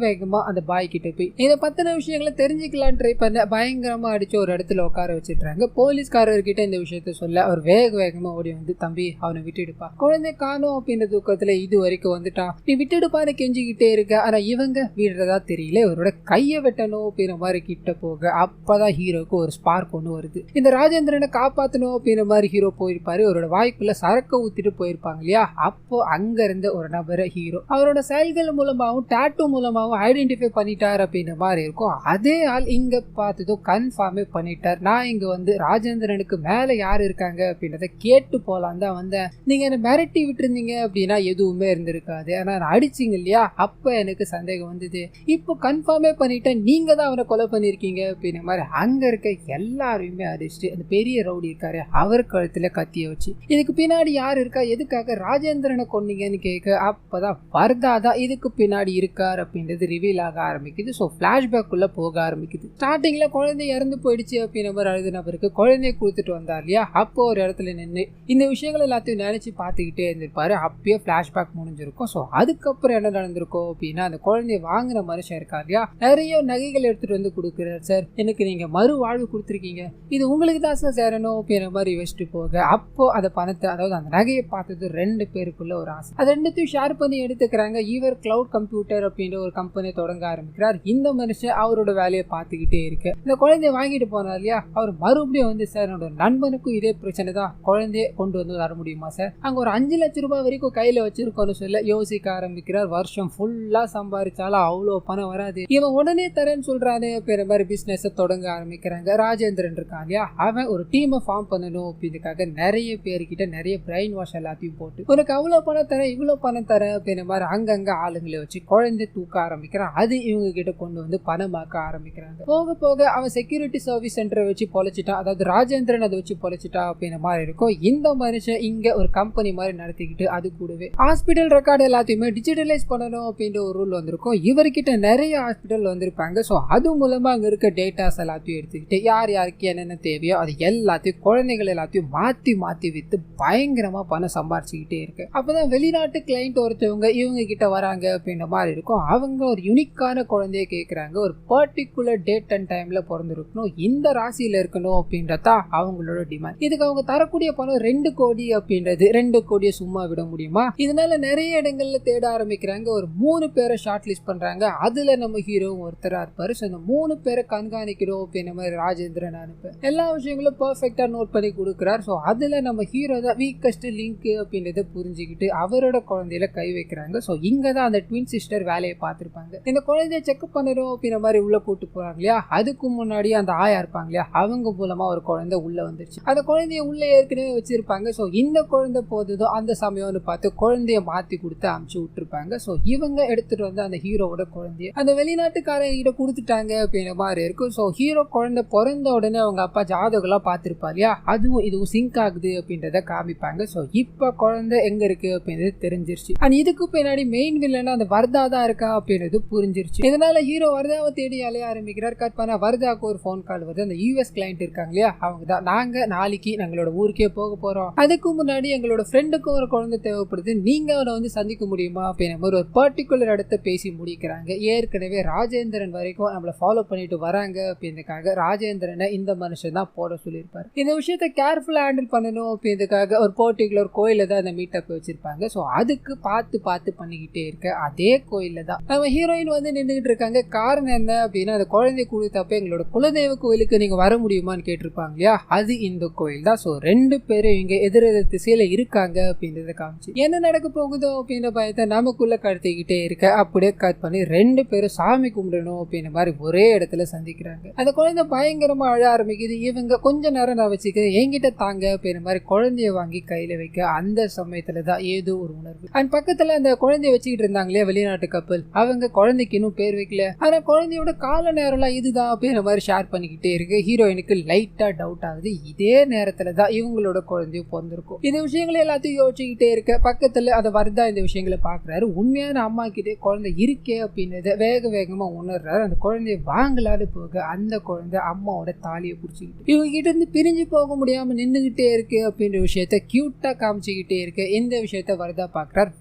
A: வேகமா அந்த பாய் கிட்ட போய் இதை பத்தின விஷயங்களை தெரிஞ்சுக்கலாம் ட்ரை பண்ண பயங்கரமா அடிச்சு ஒரு இடத்துல உட்கார வச்சிருக்காங்க. போலீஸ்காரர்கிட்ட இந்த விஷயத்த சொல்ல அவர் வேகமா ஓடி வந்து, தம்பி அவனை விட்டுடுப்பா, குழந்தை காணும் அப்படின்ற தூக்கத்துல இது வரைக்கும் வந்துட்டான், நீ விட்டுடுப்பான்னு கெஞ்சிக்கிட்டே இருக்க. ஆனா இவங்க விடுறதா தெரியல, இவரோட கையை வெட்டணும் அப்படின்ற மாதிரி கிட்ட போக அப்பதான் ஹீரோக்கு ஒரு ஸ்பார்க் ஒண்ணு வருது. இந்த ராஜேந்திரனை காப்பாத்தணும் அப்படின்ற மாதிரி ஹீரோ போயிருப்பாரு, அவரோட வாய்க்குள்ள சரக்க ஊத்திட்டு போயிருப்பாங்க இல்லையா, அப்போ அங்க இருந்த ஒரு நபரை ஹீரோ அவரோட செயல்கள் மூலமாவும் டாட்டூ மூலமாவும் ஐடென்டிஃபை பண்ணிட்டார் அப்படின்ற மாதிரி இருக்கும். அதே ஆள் இங்க பார்த்ததும் கன்ஃபார்மே பண்ணிட்டார், நான் இங்க வந்து ராஜேந்திரனுக்கு மேல யாரு இருக்காங்க அப்படின்றத கேட்டு போலாம் தான் வந்தேன், நீங்க என்ன மிரட்டி விட்டுருந்தீங்க அப்படின்னா எதுவுமே இருந்திருக்காது, ஆனா அடிச்சிங்க இல்லையா அப்ப எனக்கு சந்தேகம் வந்தது, இப்போ கன்ஃபார்மே பண்ணிட்டேன் நீங்க தான் அவனை கொலை பண்ணிருக்கீங்க அப்படின்ற மாதிரி அங்க இருக்க எல்லாருமே அடிச்சுட்டு அந்த பெரிய ரவுடி இருக்காரு அவர் கழுத்துல கத்திய வச்சு, இதுக்கு பின்னாடி யார் இருக்கா, எதுக்காக ராஜேந்திரனை கொன்னீங்கன்னு கேட்க அப்பதான் வரதா தான் இதுக்கு பின்னாடி இருக்கார் அப்படின்றது ரிவீல் ஆக ஆரம்பிக்குது. ஸோ பிளாஷ்பேக் உள்ள போக ஆரம்பிக்குது. ஸ்டார்டிங்ல குழந்தை இறந்து போயிடுச்சு அப்படின்ற மாதிரி அழுது நபருக்கு குழந்தைய கொடுத்துட்டு வந்தார் இல்லையா, அப்போ ஒரு இடத்துல நின்று இந்த விஷயங்கள் எல்லாத்தையும் நினைச்சு பார்த்துக்கிட்டே இருந்திருப்பாரு. அப்பயே பிளாஷ்பேக் முடிஞ்சிருக்கும். ஸோ அதுக்கப்புறம் என்ன நடந்திருக்கும் அப்படின்னா, அந்த குழந்தைய வாங்கின மனுஷன் இருக்கா இல்லையா, நிறைய நகைகள் எடுத்துட்டு வந்து கொடுக்குறாரு. சார் எனக்கு நீங்க மறு வாழ்வு கொடுத்துருக்கீங்க, இது உங்களுக்கு தான் சார் சேரணும் அப்படின்ற மாதிரி வச்சுட்டு போக அப்போ அந்த பணத்தை அதாவது அந்த நகையை பார்த்தது ரெண்டு பேருக்குள்ள ஒரு ஆசை, அது ரெண்டுத்தையும் ஷேர் பண்ணி எடுத்துக்கிறாங்க. இவர் கிளவுட் கம்ப்யூட்டர் அப்படின்ற ஒரு கம்பெனி தொடங்க ஆரம்பிக்கிறார். இந்த மனுஷன் அவரோட வேலையை பார்த்துக்கிட்டே இருக்கு. இந்த குழந்தைய வாங்கிட்டு போனார் இல்லையா, அவர் மறுபடியும் வந்து சார் என்னோட நண்பனுக்கும் இதே பிரச்சனை தான், குழந்தைய கொண்டு வந்து வர முடியுமா சார், அங்க ஒரு 5 லட்சம் ரூபாய் வரைக்கும் கையில வச்சிருக்கோம்னு சொல்ல யோசிக்க ஆரம்பிக்கிறார். வருஷம் ஃபுல்லா சம்பாதிச்சாலும் அவ்வளவு பணம் வராது, இவன் உடனே தரேன்னு சொல்றானே அப்படின்ற மாதிரி பிசினஸ் தொடங்க ஆரம்பிக்கிறாங்க. ராஜேந்திரன் இருக்கான் இல்லையா, அவன் ஒரு டீமை ஃபார்ம் பண்ணணும் அப்படின்றதுக்காக நிறைய பேர்கிட்ட நிறைய பிரெயின் வாஷ் எல்லாத்தையும் போட்டு உனக்கு அவ்வளவு பணம் தரேன் இவ்வளவு பணம் தரேன் அப்படின்ற மாதிரி அங்கங்க ஆளுங்களை வச்சு குழந்தை தூக்க ஆரம்பிக்கிறான். அது இவங்க கிட்ட கொண்டு வந்து பணமாக்க ஆரம்பிக்கிறாங்க. போக போக அவன் செக்யூரிட்டி சர்வீஸ் சென்டரை வச்சு பொழைச்சிட்டான், அதாவது ராஜேந்திரன் அதை வச்சு பொழைச்சிட்டா அப்படின்ற மாதிரி இருக்கும். இந்த மனுஷன் இங்க ஒரு கம்பெனி மாதிரி நடத்திக்கிட்டு அது கூடவே ஹாஸ்பிட்டல் ரெக்கார்டு எல்லாத்தையுமே டிஜிட்டலைஸ் பண்ணணும் அப்படின்ற ஒரு ரூல் வந்திருக்கும். இவர்கிட்ட நிறைய ஹாஸ்பிட்டல் வந்திருப்பாங்க. ஸோ அது மூலமா அங்க இருக்க டேட்டாஸ் எல்லாத்தையும் எடுத்துக்கிட்டு யார் யாருக்கு என்னென்ன தேவையோ அது எல்லாத்தையும் குழந்தைகள் எல்லாத்தையும் மாத்தி மாத்தி வித்து பயங்கரமா பணம் சம்பாரிச்சுக்கிட்டே இருக்கு. அப்பதான் வெளிநாட்டு கிளைண்ட் ஒருத்தவங்க இவங்க கிட்ட வராங்க அப்படின்ற மாதிரி இருக்கும். அவங்க ஒரு யூனிக்கான குழந்தைய கேட்கறாங்க, ஒரு பர்டிகுலர் டேட் அண்ட் டைம்ல பிறந்திருக்கணும், இந்த ராசியில இருக்கணும் அப்படின்றதா அவங்களோட டிமாண்ட். இதுக்கு அவங்க தரக்கூடிய பணம் 2 கோடி அப்படின்றது. 2 கோடியை சும்மா விட முடியுமா? இதனால நிறைய இடங்கள்ல தேட ஆரம்பிக்கிறாங்க. ஒரு 3 பேரை ஷார்ட் லிஸ்ட் பண்றாங்க. அதுல நம்ம ஹீரோ ஒருத்தரா இருப்பாரு. அந்த 3 பேரை கண்காணிக்கிறோம் அப்படின்ற மாதிரி ராஜேந்திரன் அனுப்ப எல்லா விஷயங்களும் பெர்ஃபெக்ட்டா நோட் பண்ணி கொடுக்குறாரு. ஸோ அதுல நம்ம ஹீரோ தான் வீக்கஸ்ட் லிங்க் அப்படின்றத புரிஞ்சுக்கிட்டு அவரோட குழந்தையில கை வைக்கிறாங்க. ஸோ இங்க தான் அந்த ட்வின் சிஸ்டர் வேலையை பார்த்திருப்பாங்க. இந்த குழந்தைய செக்அப் பண்ணணும் அப்படின்ற மாதிரி உள்ள கூட்டு போறாங்க இல்லையா, அதுக்கு முன்னாடி அந்த ஆயா இருப்பாங்க இல்லையா, அவங்க மூலமா ஒரு குழந்தை உள்ள வந்துருச்சு. அந்த குழந்தைய உள்ள ஏற்கனவே வச்சிருப்பாங்க. ஸோ இந்த குழந்தை போதும் அந்த சமயம்னு பார்த்து குழந்தைய மாத்தி கொடுத்து அமுச்சு விட்டுருப்பாங்க. ஸோ இவங்க எடுத்துட்டு வந்து அந்த ஹீரோவோட குழந்தைய அந்த வெளிநாட்டுக்காரங்கிட்ட கொடுத்துட்டாங்க அப்படின்ற மாதிரி இருக்கும். ஸோ ஹீரோ குழந்தை பிறந்த உடனே அவங்க அப்பா ஜாதகம்லாம் பார்த்திருப்பா இல்லையா, அதுவும் இதுவும் சிங்க் ஆகுது அப்படின்றத காமிப்பாங்க. ஸோ இப்ப குழந்தை எங்க இருக்கு அப்படின்றது தெரிஞ்சிருச்சு. அண்ட் இதுக்கு பின்னாடி மெயின் வில்லனா அந்த வர்தா தான் இருக்கா அப்படின்றது புரிஞ்சிருச்சு. இதனால ஹீரோ வர்தாவை தேடி அலைய ஆரம்பிக்கிறார். கட் பண்ணா வர்தாக்கு ஒரு ஃபோன் கால் வருது. அந்த யூஎஸ் கிளைண்ட் இருக்காங்க இல்லையா, அவங்க தான் நாங்க நாளைக்கு எங்களோட ஊருக்கே போக போறோம், அதுக்கு முன்னாடி எங்களோட ஃப்ரெண்டுக்கும் ஒரு குழந்தை தேவைப்படுது, நீங்க அவனை வந்து சந்திக்க முடியுமா அப்படின்ற மாதிரி ஒரு பர்டிகுலர் இடத்த பேசி முடிக்கிறாங்க. ஏற்கனவே ராஜேந்திரன் வரைக்கும் நம்மள ஃபாலோ பண்ணிட்டு வராங்க அப்படின்றதுக்காக ராஜேந்திரனை இந்த மனுஷன் தான் போட சொல்லியிருப்பாரு. இந்த விஷயத்த கேர்ஃபுல்லா ஹேண்டில் பண்ணணும் அப்படின்றதுக்காக ஒரு பர்டிகுலர் கோயில தான் அந்த மீட்டப் வச்சிருப்பாங்க. ஸோ அதுக்கு பார்த்து பண்ணிக்கிட்டே இருக்க அதே கோயில்ல தான் நம்ம ஹீரோயின் வந்து நின்றுகிட்டு இருக்காங்க. காரணம் என்ன அப்படின்னா, அந்த குழந்தை கொடுத்தப்ப எங்களோட குலதெய்வ கோயிலுக்கு நீங்க வர முடியுமான்னு கேட்டிருப்பாங்க இல்லையா, அது இந்த கோயில் தான். ஸோ 2 பேரும் இங்க எதிரெதிர் திசையில இருக்காங்க அப்படின்றத காமிச்சு என்ன நடக்க போகுதோ அப்படின்ற அப்படின்ற பயத்தை நமக்குள்ள கடத்திக்கிட்டே இருக்க அப்படியே கட் பண்ணி 2 பேரும் சாமி கும்பிடணும் அப்படின்ற மாதிரி ஒரே இடத்துல சந்திக்கிறாங்க. அந்த குழந்தை பயங்கரமா அழ ஆரம்பிக்குது. இவங்க கொஞ்ச நேரம் நான் வச்சுக்கிறேன் என்கிட்ட தாங்க அப்படின்ற மாதிரி குழந்தைய வாங்கி கையில வைக்க அந்த சமயத்துலதான் ஏதோ ஒரு உணர்வு. அண்ட் பக்கத்துல அந்த குழந்தைய வச்சுக்கிட்டு இருந்தாங்களே வெளிநாட்டு கப்பல், அவங்க குழந்தைக்கு இன்னும் பேர் வைக்கல. ஆனா குழந்தையோட கால நேரம்லாம் இதுதான் அப்படின்ற மாதிரி ஷேர் பண்ணிக்கிட்டே இருக்கு. ஹீரோயினுக்கு லைட்டா டவுட் ஆகுது. இதே நேரத்துலதான் இவங்களோட குழந்தையும் பிறந்திருக்கும். இந்த விஷயங்களை எல்லாத்தையும் யோசிச்சுக்கிட்டே இருக்க பக்கத்துல அதை வருதா இந்த விஷயங்களை பாக்குறாரு. உண்மையான அம்மா கிட்டே குழந்தை இருக்கே அப்படின்றத வேகமா உணர்றாரு. அந்த குழந்தைய வாங்கலான்னு போக அந்த குழந்தை அம்மாவோட தாலியை பிடிச்சிக்கிட்டு இவங்க கிட்ட இருந்து பிரிஞ்சு போக முடியாம நின்றுகிட்டே இருக்கு அப்படின்ற விஷயத்த கியூட்டா காமிச்சுக்கிட்டே இருக்கு. இந்த விஷயத்த வரதா பாக்குறாரு.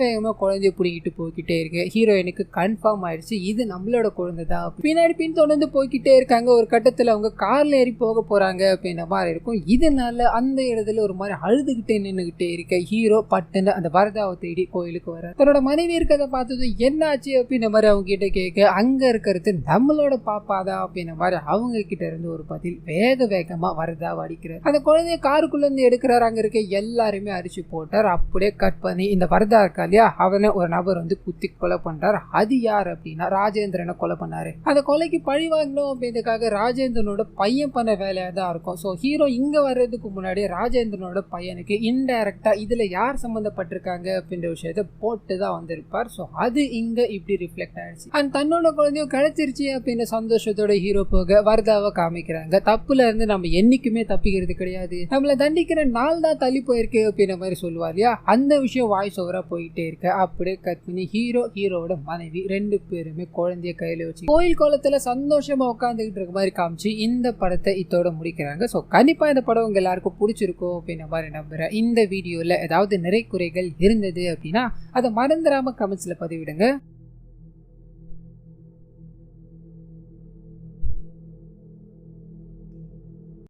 A: வேகமா குழந்தைய பிடிக்கிட்டு போய்கிட்டே இருக்கு. ஹீரோயினுக்கு கன்ஃபார்ம் ஆயிடுச்சு இது நம்மளோட குழந்தை தான். பின்னாடி பின் தொடர்ந்து போய்கிட்டே இருக்காங்க. ஒரு கட்டத்துல அவங்க கார்ல ஏறி போக போறாங்க அப்படின்ற மாதிரி இருக்கும். இதனால அந்த இடத்துல ஒரு மாதிரி அழுதுகிட்டே நின்றுகிட்டே இருக்க ஹீரோ பட்டுன்னு அந்த வரதாவை தேடி கோயிலுக்கு வர தன்னோட மனைவி இருக்கிறத பார்த்தது என்னாச்சு அப்படின்ற மாதிரி அவங்க கிட்ட கேட்க அங்க இருக்கிறது நம்மளோட பாப்பாதான் அப்படின்ற மாதிரி அவங்க கிட்ட இருந்து ஒரு பதில். வேகமா வரதா அடிக்கிறார். அந்த குழந்தைய காருக்குள்ள இருந்து எடுக்கிறார். அங்க இருக்க எல்லாருமே அரிச்சு போட்டார். அப்படியே கட் பண்ணி இந்த வரதா இருக்கா இல்லையா அவனை ஒரு நபர் வந்து குத்தி கொலை பண்றார். அது யார் அப்படின்னா ராஜேந்திரனை கொலை பண்ணாரு. அந்த கொலைக்கு பழி வாங்கணும் அப்படின்றதுக்காக ராஜேந்திரனோட பையன் பண்ண வேலையா தான் இருக்கும். ஸோ ஹீரோ இங்க வர்றதுக்கு முன்னாடி ராஜேந்திரனோட பையனுக்கு இன்டைரக்டா இதுல யார் சம்பந்தப்பட்டிருக்காங்க அப்படின்ற விஷயத்த போட்டுதான் வந்திருப்பார். ஸோ அது இங்க இப்படி ரிஃப்ளெக்ட் ஆயிடுச்சு. அண்ட் தன்னோட குழந்தையும் கிடைச்சிருச்சு அப்படின்ற சந்தோஷத்தோட ஹீரோ போக வரதாவை காமிக்கிறாங்க. தப்புல இருந்து நம்ம என்னைக்குமே தப்பிக்கிறது கிடையாது, நம்மள தண்டிக்கிற நாள் தான் தள்ளி போயிருக்கு அப்படின்ற மாதிரி சொல்லுவார் இல்லையா. அந்த விஷயம் வாய்ஸ் ஓவரா போயிட்டே இருக்கு. அப்படியே கட் பண்ணி ஹீரோவோட மனைவி 2 பேருமே குழந்தைய கையில வச்சு கோயில் கோலத்துல சந்தோஷமா உட்காந்துக்கிட்டு இருக்க மாதிரி காமிச்சு இந்த படத்தை இதோட முடிக்கிறாங்க. ஸோ கண்டிப்பா இந்த படம் உங்க எல்லாருக்கும் பிடிச்சிருக்கும் அப்படின்ற மாதிரி நம்புறேன். இந்த வீடியோல ஏதாவது நிறை குறைகள் இருந்தது அப்படின்னா அதை மறந்துடாம கமெண்ட்ஸ்ல பதிவிடுங்க.